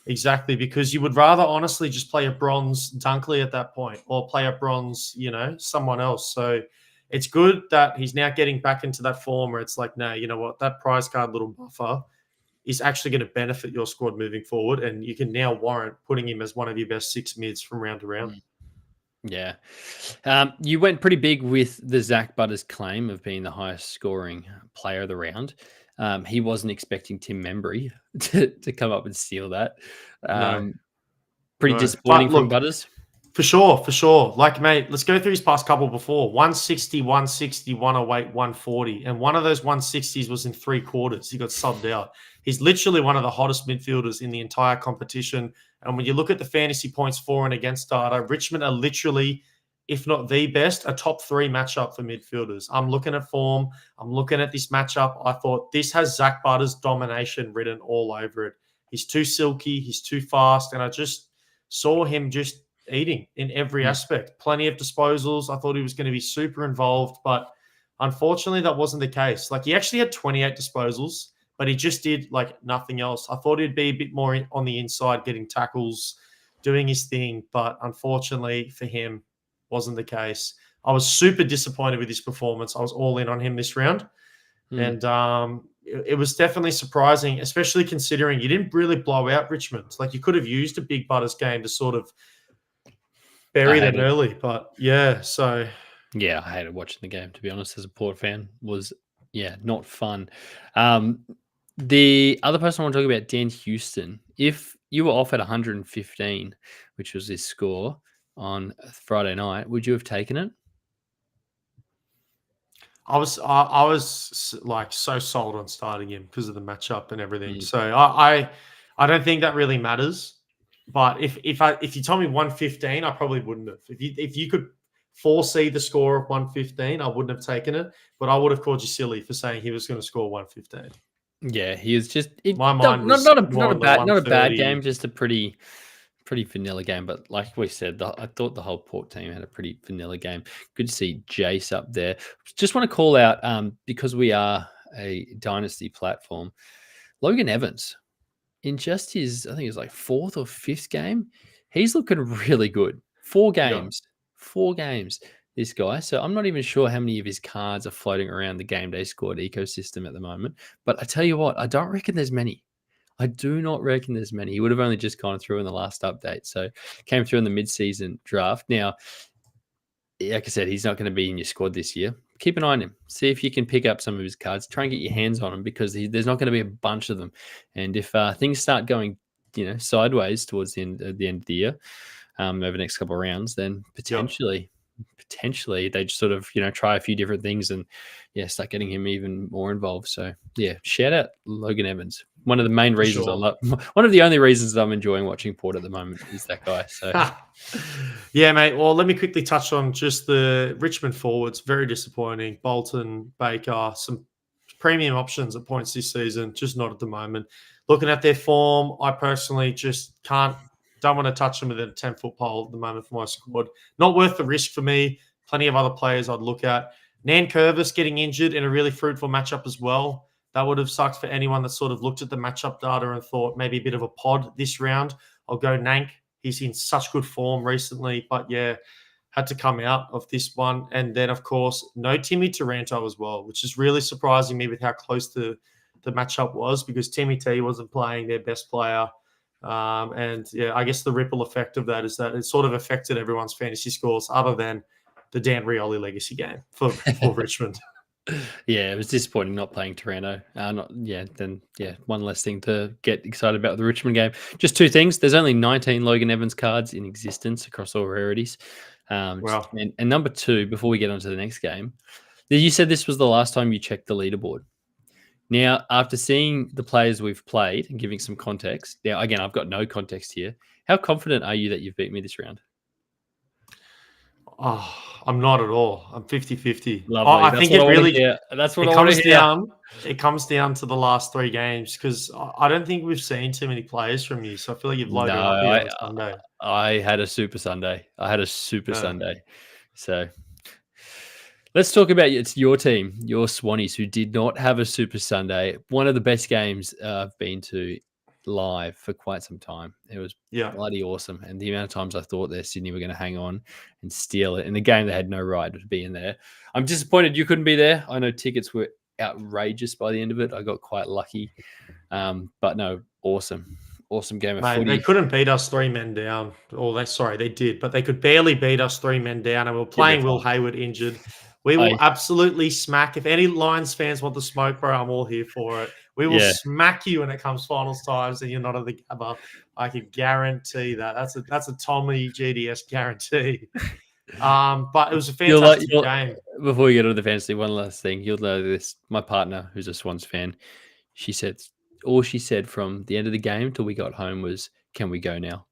Exactly, because you would rather honestly just play a bronze Dunkley at that point, or play a bronze, someone else. So it's good that he's now getting back into that form where it's like, no, you know what, that prize card little buffer is actually going to benefit your squad moving forward, and you can now warrant putting him as one of your best 6 mids from round to round. Yeah. You went pretty big with the Zach Butters claim of being the highest scoring player of the round. He wasn't expecting Tim Membry to come up and steal that. Pretty disappointing from Butters. For sure. Like, mate, let's go through his past couple before. 160, 160, 108, 140. And one of those 160s was in 3 quarters. He got subbed out. He's literally one of the hottest midfielders in the entire competition. And when you look at the fantasy points for and against data, Richmond are literally, if not the best, a top 3 matchup for midfielders. I'm looking at form. I'm looking at this matchup. I thought this has Zach Butters' domination written all over it. He's too silky. He's too fast. And I just saw him just eating in every aspect. Plenty of disposals. I thought he was going to be super involved, but unfortunately that wasn't the case. Like, he actually had 28 disposals, but he just did like nothing else. I thought he'd be a bit more on the inside, getting tackles, doing his thing, but unfortunately for him, wasn't the case. I was super disappointed with his performance. I was all in on him this round. And it was definitely surprising, especially considering you didn't really blow out Richmond. Like, you could have used a big Butters game to sort of bury them early, but yeah, so. Yeah, I hated watching the game, to be honest, as a Port fan. Was, not fun. The other person I want to talk about, Dan Houston. If you were offered 115, which was his score on Friday night, would you have taken it? I was like so sold on starting him because of the matchup and everything. So I don't think that really matters. But if you told me 115, I probably wouldn't have. If you could foresee the score of 115, I wouldn't have taken it. But I would have called you silly for saying he was going to score 115. Yeah, he was just my mind was not a bad game, just a pretty vanilla game. But like we said, I thought the whole Port team had a pretty vanilla game. Good to see Jace up there. Just want to call out, because we are a dynasty platform, Logan Evans, in just his, I think it's like 4th or 5th game, he's looking really good. 4 games, this guy. So I'm not even sure how many of his cards are floating around the GameDay Squad ecosystem at the moment. But I tell you what, I don't reckon there's many. I do not reckon there's many. He would have only just gone through in the last update. So came through in the mid-season draft. Now, like I said, he's not going to be in your squad this year. Keep an eye on him. See if you can pick up some of his cards. Try and get your hands on him, because there's not going to be a bunch of them. And if things start going, sideways towards the end of the year, over the next couple of rounds, then potentially they just sort of, try a few different things and start getting him even more involved. So shout out Logan Evans. One of the main reasons one of the only reasons I'm enjoying watching Port at the moment is that guy. So yeah, mate. Well, let me quickly touch on just the Richmond forwards. Very disappointing. Bolton, Baker, some premium options at points this season, just not at the moment. Looking at their form, I personally just don't want to touch them with a 10-foot pole at the moment for my squad. Not worth the risk for me. Plenty of other players I'd look at. Nan Curvis getting injured in a really fruitful matchup as well. That would have sucked for anyone that sort of looked at the matchup data and thought maybe a bit of a pod this round. I'll go Nank. He's in such good form recently, but had to come out of this one. And then, of course, no Timmy Taranto as well, which is really surprising me with how close the matchup was, because Timmy T wasn't playing their best player. I guess the ripple effect of that is that it sort of affected everyone's fantasy scores, other than the Dan Rioli legacy game for Richmond. Yeah, it was disappointing not playing Toronto. One less thing to get excited about with the Richmond game. Just two things. There's only 19 Logan Evans cards in existence across all rarities. Wow. And number two, before we get on to the next game, you said this was the last time you checked the leaderboard. Now, after seeing the players we've played and giving some context, now, again, I've got no context here. How confident are you that you've beat me this round? Oh, I'm not at all. I'm 50-50. Lovely. I think it really That's what I want to hear. It comes down to the last three games because I don't think we've seen too many players from you. So I feel like you've loaded up here on Sunday. I had a super Sunday. Sunday. So let's talk about your team, your Swannies, who did not have a super Sunday. One of the best games I've been to live for quite some time. It was bloody awesome. And the amount of times I thought that Sydney were going to hang on and steal it in the game, they had no right to be in there. I'm disappointed you couldn't be there. I know tickets were outrageous by the end of it. I got quite lucky. But no, awesome game of footy. They couldn't beat us three men down. They did, but they could barely beat us three men down. And we were playing Will Hayward injured. We will absolutely smack. If any Lions fans want the smoke, bro, I'm all here for it. We will smack you when it comes finals times and you're not at the Gabba. I can guarantee that. That's a Tommy GDS guarantee. But it was a fantastic game. Before we get to the fantasy, one last thing. You'll know this. My partner, who's a Swans fan, all she said from the end of the game till we got home was, "Can we go now?"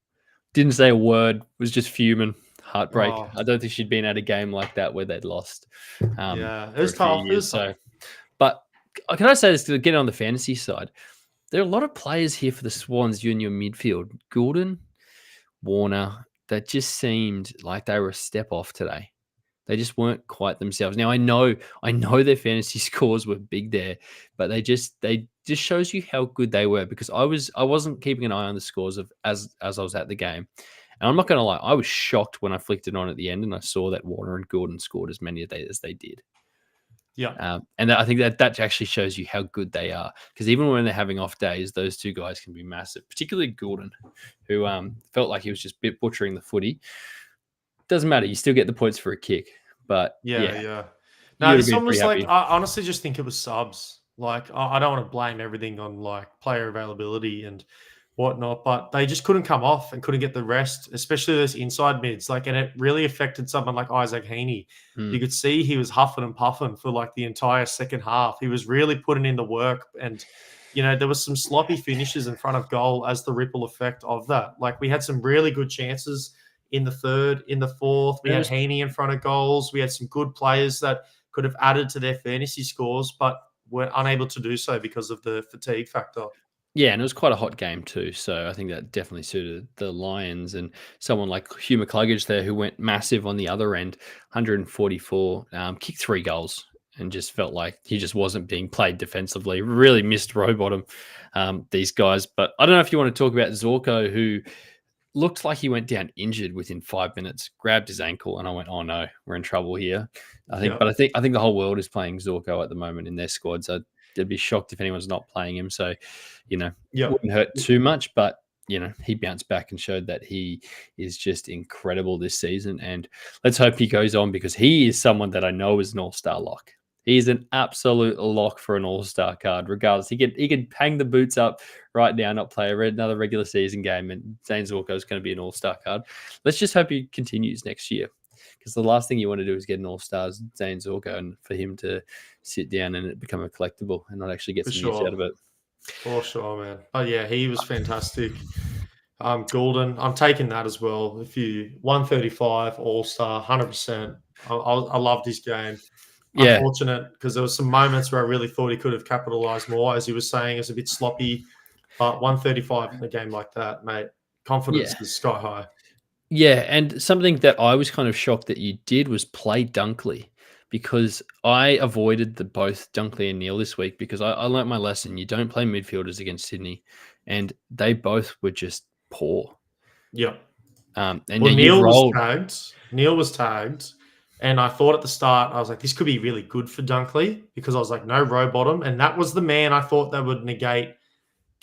Didn't say a word. Was just fuming. Heartbreak. Oh. I don't think she'd been at a game like that where they'd lost. It was tough. But can I say this to get on the fantasy side? There are a lot of players here for the Swans, you in your midfield. Goulden, Warner, that just seemed like they were a step off today. They just weren't quite themselves. Now I know their fantasy scores were big there, but they just shows you how good they were because I wasn't keeping an eye on the scores as I was at the game. And I'm not going to lie, I was shocked when I flicked it on at the end and I saw that Warner and Goulden scored as many as they did. Yeah. And I think that actually shows you how good they are. Because even when they're having off days, those two guys can be massive, particularly Goulden, who felt like he was just butchering the footy. Doesn't matter. You still get the points for a kick. But yeah. No, it's almost like I honestly just think it was subs. Like I don't want to blame everything on like player availability and whatnot, but they just couldn't come off and couldn't get the rest, especially those inside mids. Like, and it really affected someone like Isaac Heaney. You could see he was huffing and puffing for like the entire second half. He was really putting in the work, and there was some sloppy finishes in front of goal as the ripple effect of that. Like, we had some really good chances in the third, in the fourth. We had Heaney in front of goals. We had some good players that could have added to their fantasy scores, but were unable to do so because of the fatigue factor. Yeah, and it was quite a hot game too. So I think that definitely suited the Lions and someone like Hugh McCluggage there who went massive on the other end, 144, kicked 3 goals and just felt like he just wasn't being played defensively. Really missed Rowbottom, these guys. But I don't know if you want to talk about Zorko, who looked like he went down injured within 5 minutes, grabbed his ankle, and I went, "Oh no, we're in trouble here." I think the whole world is playing Zorko at the moment in their squad. So I'd be shocked if anyone's not playing him. So, wouldn't hurt too much, but he bounced back and showed that he is just incredible this season. And let's hope he goes on because he is someone that I know is an all-star lock. He's an absolute lock for an all-star card, regardless. He could hang the boots up right now, not play another regular season game, and Zane Zorko is going to be an all-star card. Let's just hope he continues next year, because the last thing you want to do is get an all-stars Zane Zorko and for him to sit down and it become a collectible and not actually get some use out of it. For sure, man. Oh yeah, he was fantastic. Goulden, I'm taking that as well. 135 all-star, 100%. I loved his game. Yeah. Unfortunate because there was some moments where I really thought he could have capitalized more. As he was saying, it's a bit sloppy, but 135 in a game like that, mate, confidence is sky high. Yeah, and something that I was kind of shocked that you did was play Dunkley, because I avoided both Dunkley and Neil this week because I learnt my lesson. You don't play midfielders against Sydney, and they both were just poor. Yeah. And Neil was tagged. And I thought at the start, I was like, this could be really good for Dunkley because I was like, no Rowbottom. And that was the man I thought that would negate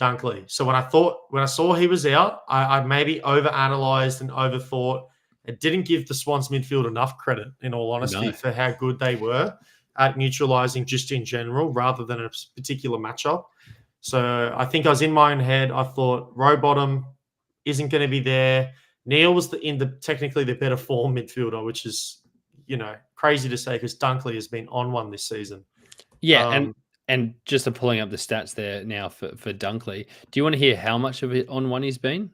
Dunkley. So when I saw he was out, I maybe overanalyzed and overthought it didn't give the Swans midfield enough credit, in all honesty, No. for how good they were at neutralising just in general rather than a particular matchup. So I think I was in my own head. I thought Rowbottom isn't going to be there. Neil was technically the better form midfielder, which is, crazy to say because Dunkley has been on one this season. Yeah, and just pulling up the stats there now for Dunkley. Do you want to hear how much of it on one he's been?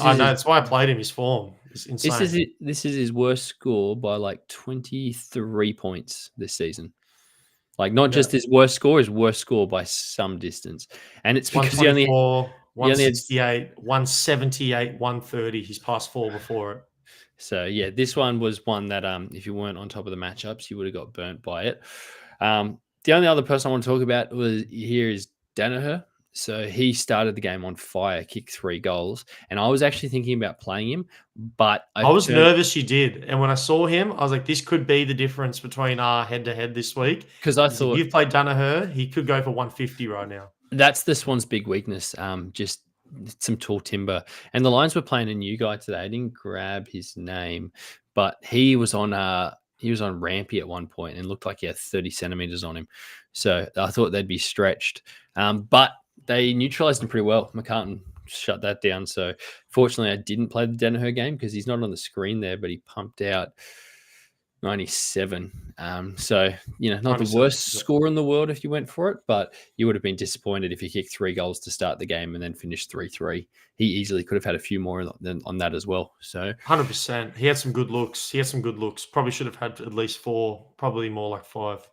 I know, that's why I played him. His form is insane. This is his worst score by like 23 points this season. Like not just his worst score by some distance. And it's because he only 168, 178, 130. He's passed 4 before it. So yeah, this one was one that if you weren't on top of the matchups, you would have got burnt by it. The only other person I want to talk about is Danaher. So he started the game on fire, kicked 3 goals, and I was actually thinking about playing him, but I was nervous you did. And when I saw him, I was like, this could be the difference between our head-to-head this week. Because I thought if you've played Danaher, he could go for 150 right now. That's the Swans' big weakness, just some tall timber. And the Lions were playing a new guy today. I didn't grab his name, but he was on Rampy at one point and looked like he had 30 centimeters on him. So I thought they'd be stretched. But they neutralized him pretty well. McCartan shut that down. So fortunately, I didn't play the Danaher game because he's not on the screen there, but he pumped out 97. So, not the worst score in the world if you went for it, but you would have been disappointed if you kicked 3 goals to start the game and then finished 3-3. He easily could have had a few more on that as well. So 100%. He had some good looks. Probably should have had at least 4, probably more like 5.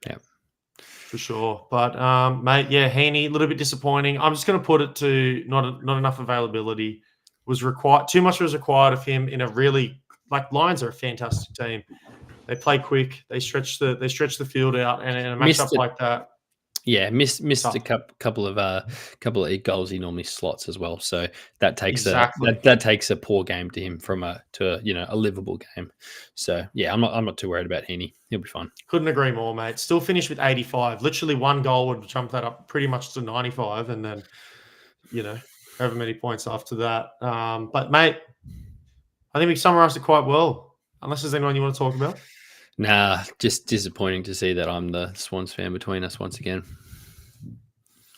Yeah. For sure. But, mate, yeah, Heaney, a little bit disappointing. I'm just going to put it to not enough availability. Too much was required of him in a really, Lions are a fantastic team. They play quick. They stretch the field out, and in a matchup like that, yeah, missed a couple of goals he normally slots as well. So that takes that takes a poor game to him to a livable game. So yeah, I'm not too worried about Heaney. He'll be fine. Couldn't agree more, mate. Still finished with 85. Literally one goal would jump that up pretty much to 95, and then however many points after that. But mate, I think we summarised it quite well. Unless there's anyone you want to talk about. Nah, just disappointing to see that I'm the Swans fan between us once again.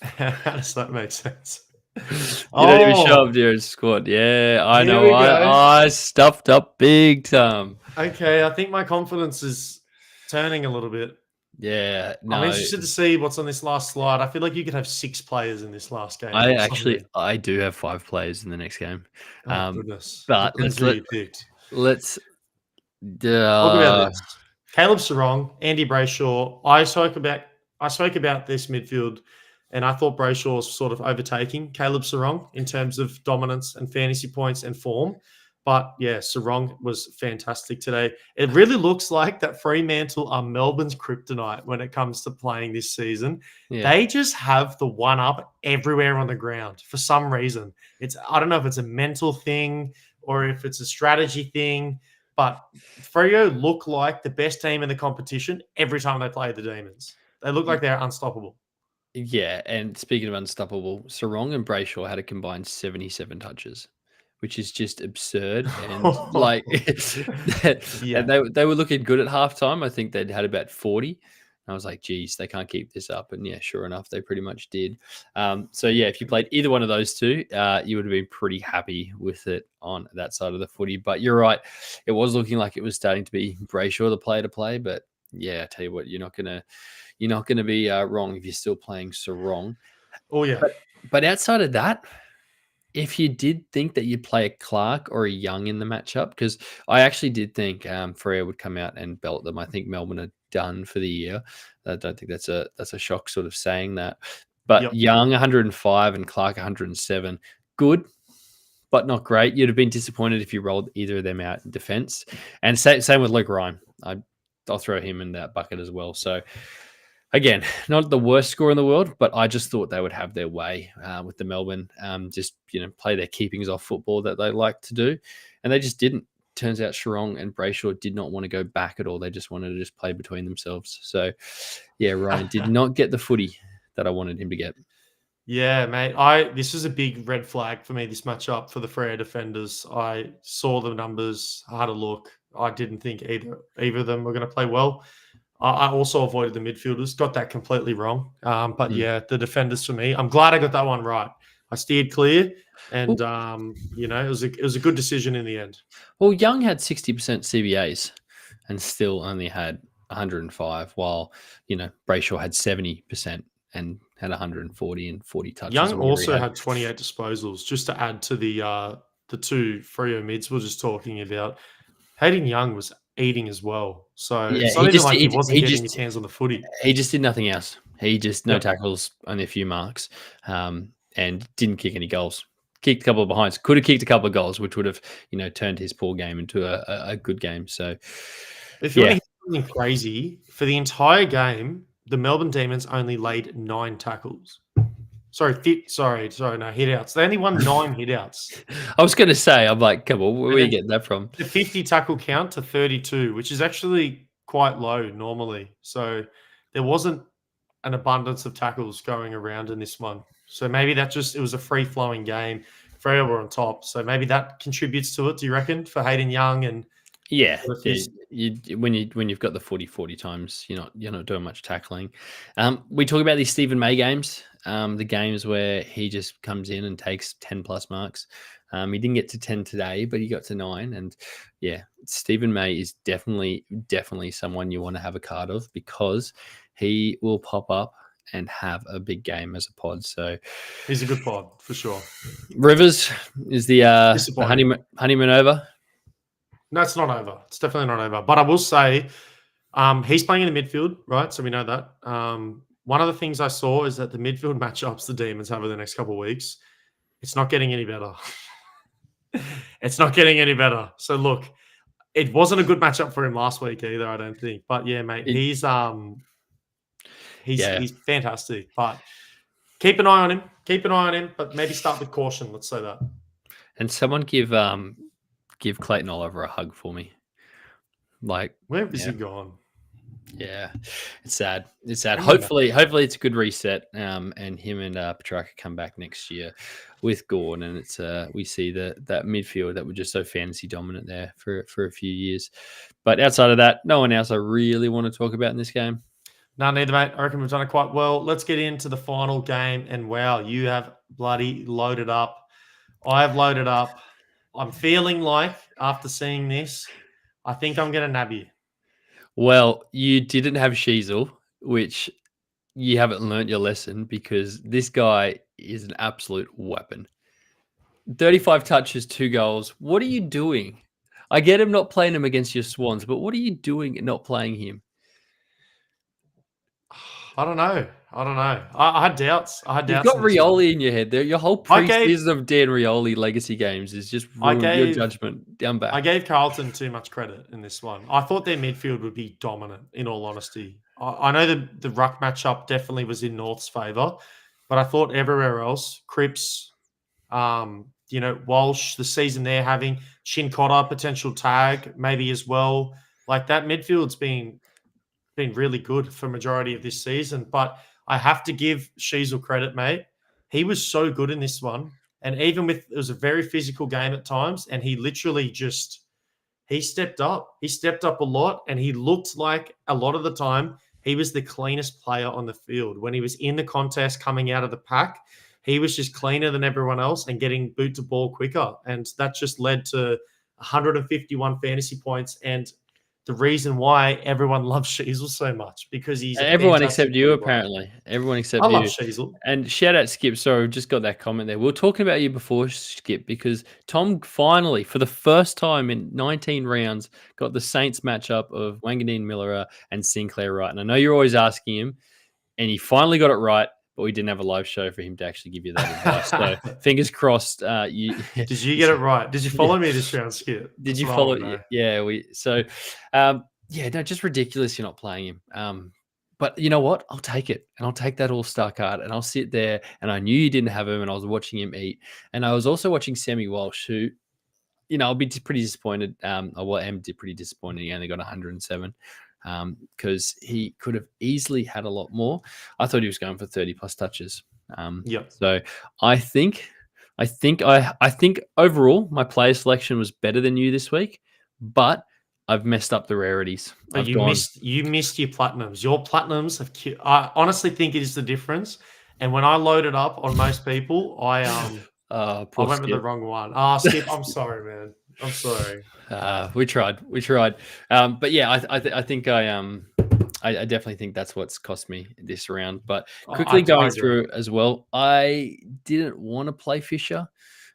How does that make sense? You don't even show up to your squad. Yeah, I know. I stuffed up big time. Okay, I think my confidence is turning a little bit. Yeah, no. I'm interested to see what's on this last slide. I feel like you could have 6 players in this last game. I do have 5 players in the next game. Oh, goodness. But let's talk about this. Caleb Sarong, Andy Brayshaw. I spoke about this midfield, and I thought Brayshaw was sort of overtaking Caleb Sarong in terms of dominance and fantasy points and form. But yeah, Sarong was fantastic today. It really looks like that Fremantle are Melbourne's kryptonite when it comes to playing this season. Yeah. They just have the one up everywhere on the ground for some reason. I don't know if it's a mental thing or if it's a strategy thing, but Freo look like the best team in the competition every time they play the Demons. They look like they're unstoppable. Yeah, and speaking of unstoppable, Sarong and Brayshaw had a combined 77 touches, which is just absurd. And and they were looking good at halftime. I think they'd had about 40. I was like, geez, they can't keep this up. And yeah, sure enough, they pretty much did. So yeah, if you played either one of those two, you would have been pretty happy with it on that side of the footy. But you're right. It was looking like it was starting to be Brayshaw the player to play. But yeah, I tell you what, you're not gonna be wrong if you're still playing Sarong. Oh yeah. But outside of that, if you did think that you'd play a Clark or a Young in the matchup, because I actually did think Freo would come out and belt them. I think Melbourne are done for the year. I don't think that's a shock sort of saying that. But Young 105 and Clark 107, good, but not great. You'd have been disappointed if you rolled either of them out in defense. And same with Luke Ryan. I'll throw him in that bucket as well. So again, not the worst score in the world, but I just thought they would have their way with the Melbourne, play their keepings off football that they like to do. And they just didn't. Turns out Sarong and Brayshaw did not want to go back at all. They just wanted to just play between themselves. So, yeah, Ryan did not get the footy that I wanted him to get. Yeah, mate. This was a big red flag for me, this matchup for the Freo defenders. I saw the numbers, I had a look. I didn't think either of them were going to play well. I also avoided the midfielders, got that completely wrong. But Mm. yeah, the defenders for me. I'm glad I got that one right. I steered clear, and Well, it was a good decision in the end. well, Young had 60% CBAs and still only had 105, while Brayshaw had 70% and had 140 and 40 touches Young or whatever he also had. had 28 disposals, just to add to the two Freo mids we're just talking about. Hayden Young was eating as well. So Yeah, it's not even like he wasn't getting his hands on the footy. he just did nothing else. He just no Yep. tackles, only a few marks, and didn't kick any goals. Kicked a couple of behinds. Could have kicked a couple of goals, which would have turned his poor game into a good game. So If you want to yeah, hear something crazy, for the entire game, the Melbourne Demons only laid 9 tackles. Sorry, no, hit outs. They only won 9 hit outs. I was going to say, I'm like, come on, where And are you then getting that from? the 50 tackle count to 32, which is actually quite low normally. So there wasn't an abundance of tackles going around in this one. So maybe it was a free flowing game. Freo were on top. So maybe that contributes to it, do you reckon, for Hayden Young and Yeah, his. when you've got the 40 times, you're not doing much tackling. We talk about these Stephen May games, the games where he just comes in and takes 10 plus marks. He didn't get to 10 today, but he got to 9. And yeah, Stephen May is definitely someone you want to have a card of, because he will pop up and have a big game as a pod. So He's a good pod for sure. Rivers is the Disappointing. honeymoon over. No, it's not over. It's definitely not over. But I will say, he's playing in the midfield, right? So we know that. One of the things I saw is that the midfield matchups the Demons have over the next couple of weeks, it's not getting any better. It's not getting any better. So look, it wasn't a good matchup for him last week either, I don't think. But yeah, mate, he's Yeah. fantastic. But keep an eye on him. Keep an eye on him, but maybe start with caution. Let's say that. And someone give Clayton Oliver a hug for me. Like, Where is he gone? Yeah, it's sad. It's sad. Hopefully it's a good reset. And him and Petrarca come back next year with Gordon, and it's we see that midfield that were just so fantasy dominant there for a few years. But outside of that, no one else I really want to talk about in this game. No, neither, mate. I reckon we've done it quite well. Let's get into the final game. And wow, you have bloody loaded up. I have loaded up. I'm feeling like after seeing this, I think I'm going to nab you. Well, you didn't have Sheasel, which you haven't learnt your lesson, because this guy is an absolute weapon. 35 touches, 2 goals. What are you doing? I get him not playing him against your Swans, but what are you doing not playing him? I don't know. I had doubts. You've got in this one. Rioli in your head there. Your whole pre-season of Dan Rioli legacy games is just ruined your judgment down back. I gave Carlton too much credit in this one. I thought their midfield would be dominant, in all honesty. I know the ruck matchup definitely was in North's favour, but I thought everywhere else, Cripps, Walsh, the season they're having, Chincotta, potential tag, maybe as well. Like that midfield's been really good for majority of this season. But I have to give Sheasel credit, mate. He was so good in this one. And even with, it was a very physical game at times, and he literally he stepped up. He stepped up a lot, and he looked like a lot of the time he was the cleanest player on the field. When he was in the contest coming out of the pack, he was just cleaner than everyone else and getting boot to ball quicker. And that just led to 151 fantasy points. And the reason why everyone loves Sheasel so much, because he's everyone except you, apparently. Everyone except you. I love Sheasel. And shout out Skip. Sorry, we just got that comment there. We were talking about you before, Skip, because Tom finally, for the first time in 19 rounds, got the Saints matchup of Wanganeen Millera and Sinclair right. And I know you're always asking him, and he finally got it right, but we didn't have a live show for him to actually give you that advice. So fingers crossed. Did you get it right? Did you follow me this round, Skip? Did you follow? Yeah, just ridiculous. You're not playing him. But you know what? I'll take it, and I'll take that all-star card, and I'll sit there. And I knew you didn't have him, and I was watching him eat, and I was also watching Sammy Walsh, who, I'll be pretty disappointed. I am pretty disappointed. He only got 107. Because he could have easily had a lot more. I thought he was going for 30 plus touches. Yep. So I think overall my player selection was better than you this week, but I've messed up the rarities. But I've you gone. missed your platinums. Your platinums have. I honestly think it is the difference. And when I load it up on most people, I Poor went with the Skip. wrong one. Skip, I'm sorry, man. I'm sorry. We tried. But yeah, I think I definitely think that's what's cost me this round. But quickly going through as well, I didn't want to play Fisher,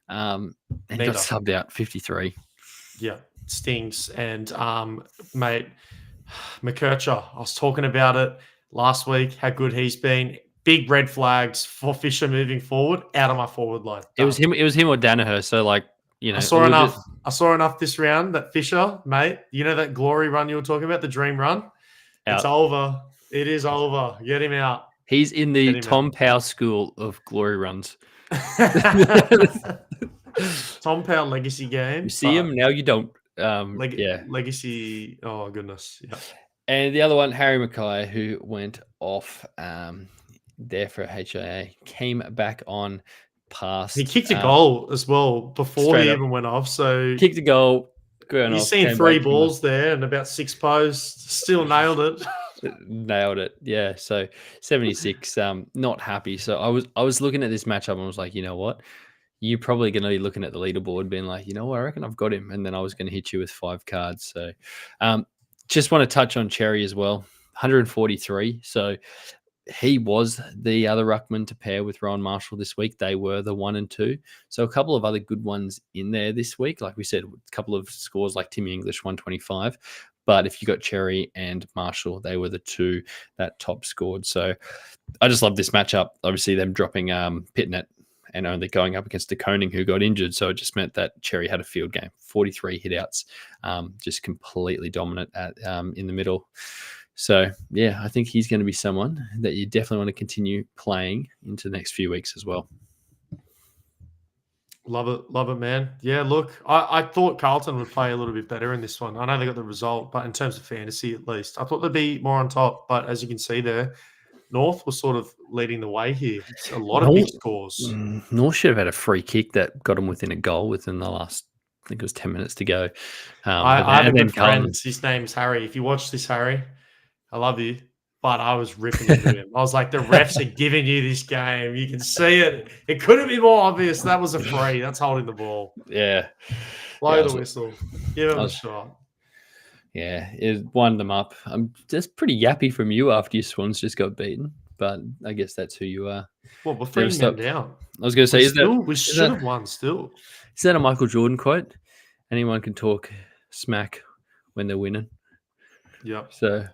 and got subbed out 53. Yeah, stings. And mate, McKercher, I was talking about it last week, how good he's been. Big red flags for Fisher moving forward, out of my forward line. It was him or Danaher. So I saw enough this round that Fisher, mate, that glory run you were talking about, the dream run? It's over. It is over. Get him out. He's in the Tom Powell school of glory runs. Tom Powell legacy game. You see him, now you don't. Legacy. Oh, goodness. Yeah. And the other one, Harry Mackay, who went off there for HIA, came back on past. He kicked a goal as well before he even went off. So kicked a goal. He's seen 3 balls there and about 6 posts. Still nailed it. Nailed it. Yeah. So 76. Not happy. So I was looking at this matchup and I was like, you know what? You're probably going to be looking at the leaderboard, being like, you know what? I reckon I've got him. And then I was going to hit you with 5 cards. So, just want to touch on Cherry as well. 143. So he was the other ruckman to pair with Rowan Marshall this week. They were the 1 and 2. So a couple of other good ones in there this week. Like we said, a couple of scores like Timmy English 125. But if you got Cherry and Marshall, they were the 2 that top scored. So I just love this matchup. Obviously, them dropping Pitnet and only going up against DeConing, who got injured. So it just meant that Cherry had a field game, 43 hitouts, just completely dominant in the middle. So, yeah, I think he's going to be someone that you definitely want to continue playing into the next few weeks as well. Love it, man. Yeah, look, I thought Carlton would play a little bit better in this one. I know they got the result, but in terms of fantasy at least, I thought they'd be more on top. But as you can see there, North was sort of leading the way here. It's a lot of big scores. North should have had a free kick that got them within a goal within the last, I think it was 10 minutes to go. I have a good friend. His name's Harry. If you watch this, Harry, I love you. But I was ripping into him. I was like, the refs are giving you this game. You can see it. It couldn't be more obvious. That was a free. That's holding the ball. Yeah. Blow the whistle. Give him a shot. Yeah, it wound them up. I'm just pretty yappy from you after your Swans just got beaten, but I guess that's who you are. Well, we're bringing them down. I was going to say, we should have won still. Is that a Michael Jordan quote? Anyone can talk smack when they're winning. Yeah. So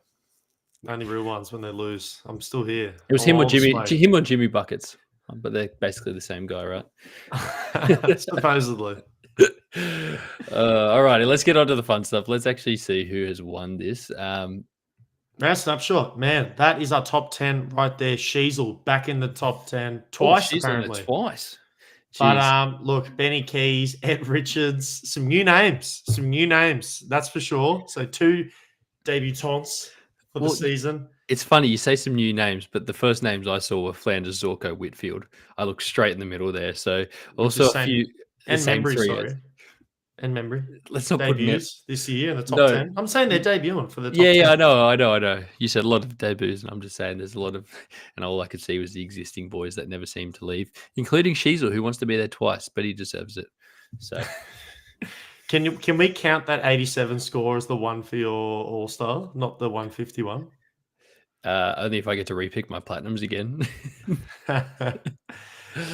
only real ones when they lose. I'm still here. It was him or Jimmy Buckets, but they're basically the same guy, right? Supposedly. All righty, let's get on to the fun stuff. Let's actually see who has won this. Snapshot, man, that is our top 10 right there. Sheasel back in the top 10 twice, apparently. Twice. But look, Benny Keys, Ed Richards, some new names. That's for sure. So 2 debutants for the season. It's funny you say some new names, but the first names I saw were Flanders, Zorko, Whitfield. I looked straight in the middle there. So also a few. And Membry, sorry. And Membry. Let's not debuts this year in the top 10. I'm saying they're debuting for the top 10. Yeah, I know. You said a lot of debuts, and I'm just saying there's a lot of, and all I could see was the existing boys that never seem to leave, including Sheasel, who wants to be there twice, but he deserves it. So, can we count that 87 score as the one for your All-Star, not the 151? Only if I get to repick my platinums again.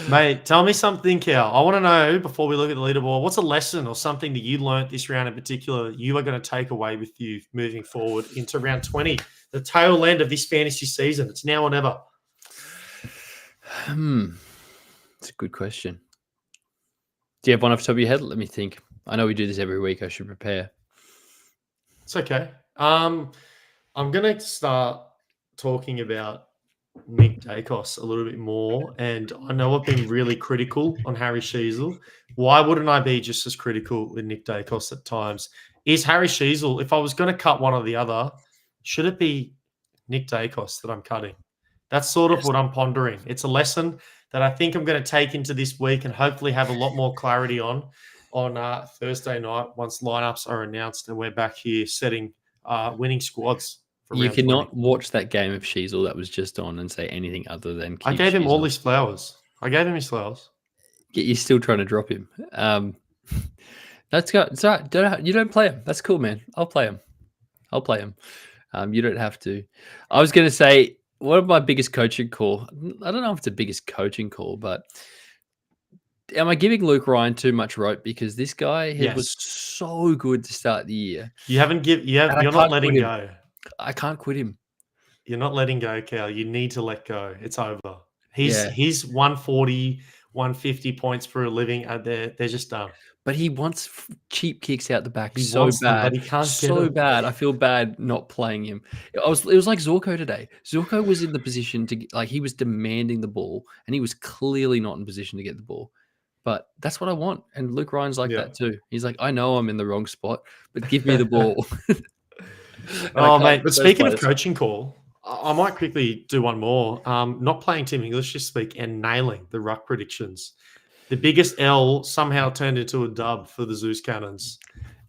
Mate, tell me something, Cal. I want to know, before we look at the leaderboard, what's a lesson or something that you learnt this round in particular you are going to take away with you moving forward into round 20, the tail end of this fantasy season? It's now or never. It's a good question. Do you have one off the top of your head? Let me think. I know we do this every week. I should prepare. It's okay. I'm going to start talking about Nick Dacos a little bit more, and I know I've been really critical on Harry Sheasel. Why wouldn't I be just as critical with Nick Dacos at times? Is Harry Sheasel, if I was going to cut one or the other, should it be Nick Dacos that I'm cutting? That's sort of what I'm pondering. It's a lesson that I think I'm going to take into this week and hopefully have a lot more clarity on Thursday night once lineups are announced and we're back here setting winning squads for You round 20. cannot watch that game of Sheasel that was just on and say anything other than I keep gave him all Sheasel. his flowers. You're still trying to drop him. Let's go. It's all right. You don't play him. That's cool, man. I'll play him. You don't have to. I was going to say, one of my biggest coaching call, I don't know if it's the biggest coaching call, but am I giving Luke Ryan too much rope? Because this guy was so good to start the year. You're not letting go. I can't quit him. You're not letting go, Cal. You need to let go. It's over. He's 140, 150 points for a living. They're just done. But he wants cheap kicks out the back He so wants them, bad. but he can't so get them. bad. I feel bad not playing him. It was like Zorko today. Zorko was in the position to, like, he was demanding the ball, and he was clearly not in position to get the ball. But that's what I want. And Luke Ryan's like that too. He's like, I know I'm in the wrong spot, but give me the ball. Oh, mate. But speaking of coaching call, I might quickly do one more. Not playing Team English this week and nailing the ruck predictions. The biggest L somehow turned into a dub for the Zeus Cannons.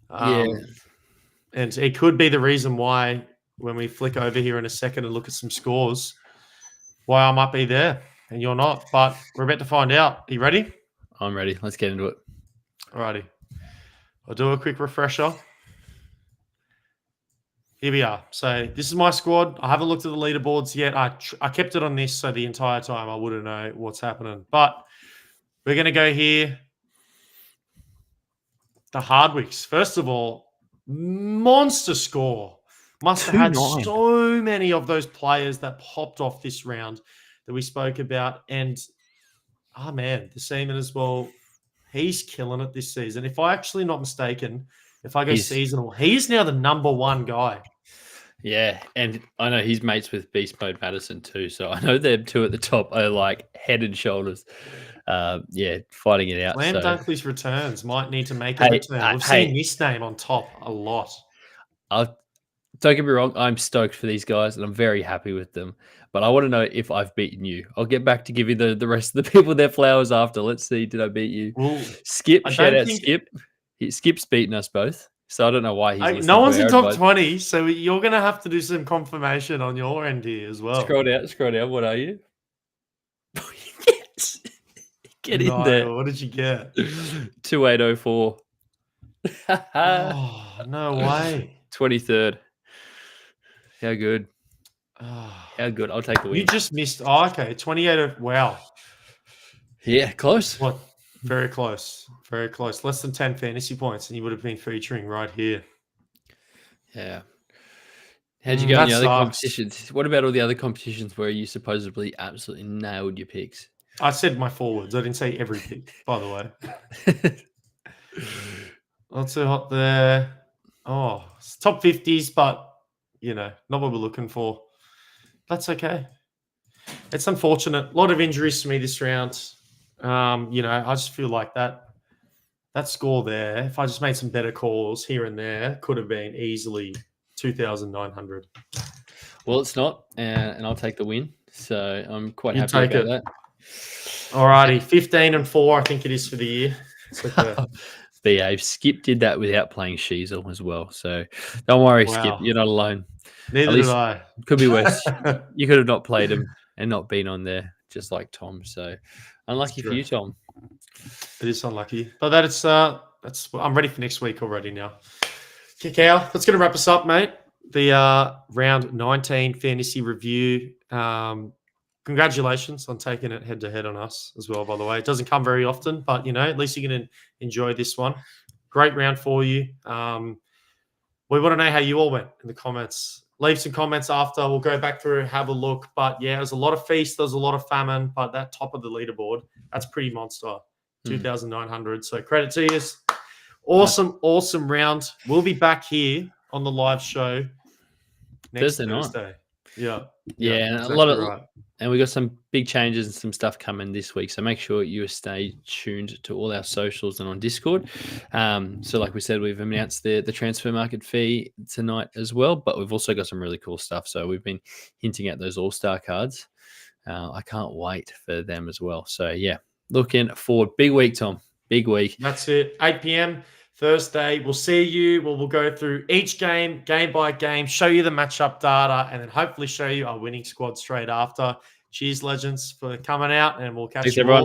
And it could be the reason why, when we flick over here in a second and look at some scores, why I might be there and you're not. But we're about to find out. Are you ready? I'm ready. Let's get into it. Alrighty. I'll do a quick refresher. Here we are. So this is my squad. I haven't looked at the leaderboards yet. I kept it on this so the entire time I wouldn't know what's happening. But we're going to go here. The Hardwicks. First of all, monster score. Must have had so many of those players that popped off this round that we spoke about. And, man, the Seaman as well. He's killing it this season. If I'm actually not mistaken, if I go seasonal, he's now the number one guy. Yeah, and I know he's mates with Beast Mode Madison too, so I know them two at the top are like head and shoulders. Fighting it out. Slam Dunkley's returns might need to make a return. We've seen this name on top a lot. Don't get me wrong, I'm stoked for these guys and I'm very happy with them. But I want to know if I've beaten you. I'll get back to give you the rest of the people their flowers after. Let's see, did I beat you? Well, Skip, shout out Skip. Skip's beaten us both. So I don't know why he's no one's in top 20, so you're going to have to do some confirmation on your end here as well. Scroll down. What are you? Get in there. What did you get? 2804. Oh, no way. 23rd. How good? How good? I'll take the win. You just missed. Oh, okay. 28. Wow. Yeah, close. What? Very close. Very close. Less than 10 fantasy points, and you would have been featuring right here. Yeah. How'd you go in the other competitions? What about all the other competitions where you supposedly absolutely nailed your picks? I said my forwards. I didn't say every pick, by the way. Not too hot there. Oh, it's top 50s, but, not what we're looking for. That's okay. It's unfortunate. A lot of injuries to me this round. I just feel like that score there, if I just made some better calls here and there, could have been easily 2,900. Well, it's not, and I'll take the win. So I'm quite happy about that. Alrighty, 15-4, I think it is for the year. Behave. Skip did that without playing Sheasel as well. So don't worry, Skip. You're not alone. Neither did I. Could be worse. You could have not played him and not been on there, just like Tom. So unlucky for you, Tom. It is unlucky. But I'm ready for next week already now. Kick out. That's going to wrap us up, mate. The round 19 fantasy review. Congratulations on taking it head-to-head on us as well, by the way. It doesn't come very often, but, at least you're going to enjoy this one. Great round for you. We want to know how you all went in the comments. Leave some comments after. We'll go back through, have a look. But, there's a lot of feast. There's a lot of famine. But that top of the leaderboard, that's pretty monster. 2,900. So credit to you. Awesome round. We'll be back here on the live show next Thursday. Yeah. Yeah, and Exactly right. and we got some big changes and some stuff coming this week. So make sure you stay tuned to all our socials and on Discord. So like we said, we've announced the transfer market fee tonight as well, but we've also got some really cool stuff. So we've been hinting at those all-star cards. I can't wait for them as well. So yeah, looking forward. Big week, Tom. Big week. That's it. 8 p.m. Thursday. We'll see you. We'll go through each game by game, show you the matchup data, and then hopefully show you our winning squad straight after. Cheers, legends, for coming out, and we'll catch Thanks, you everyone. all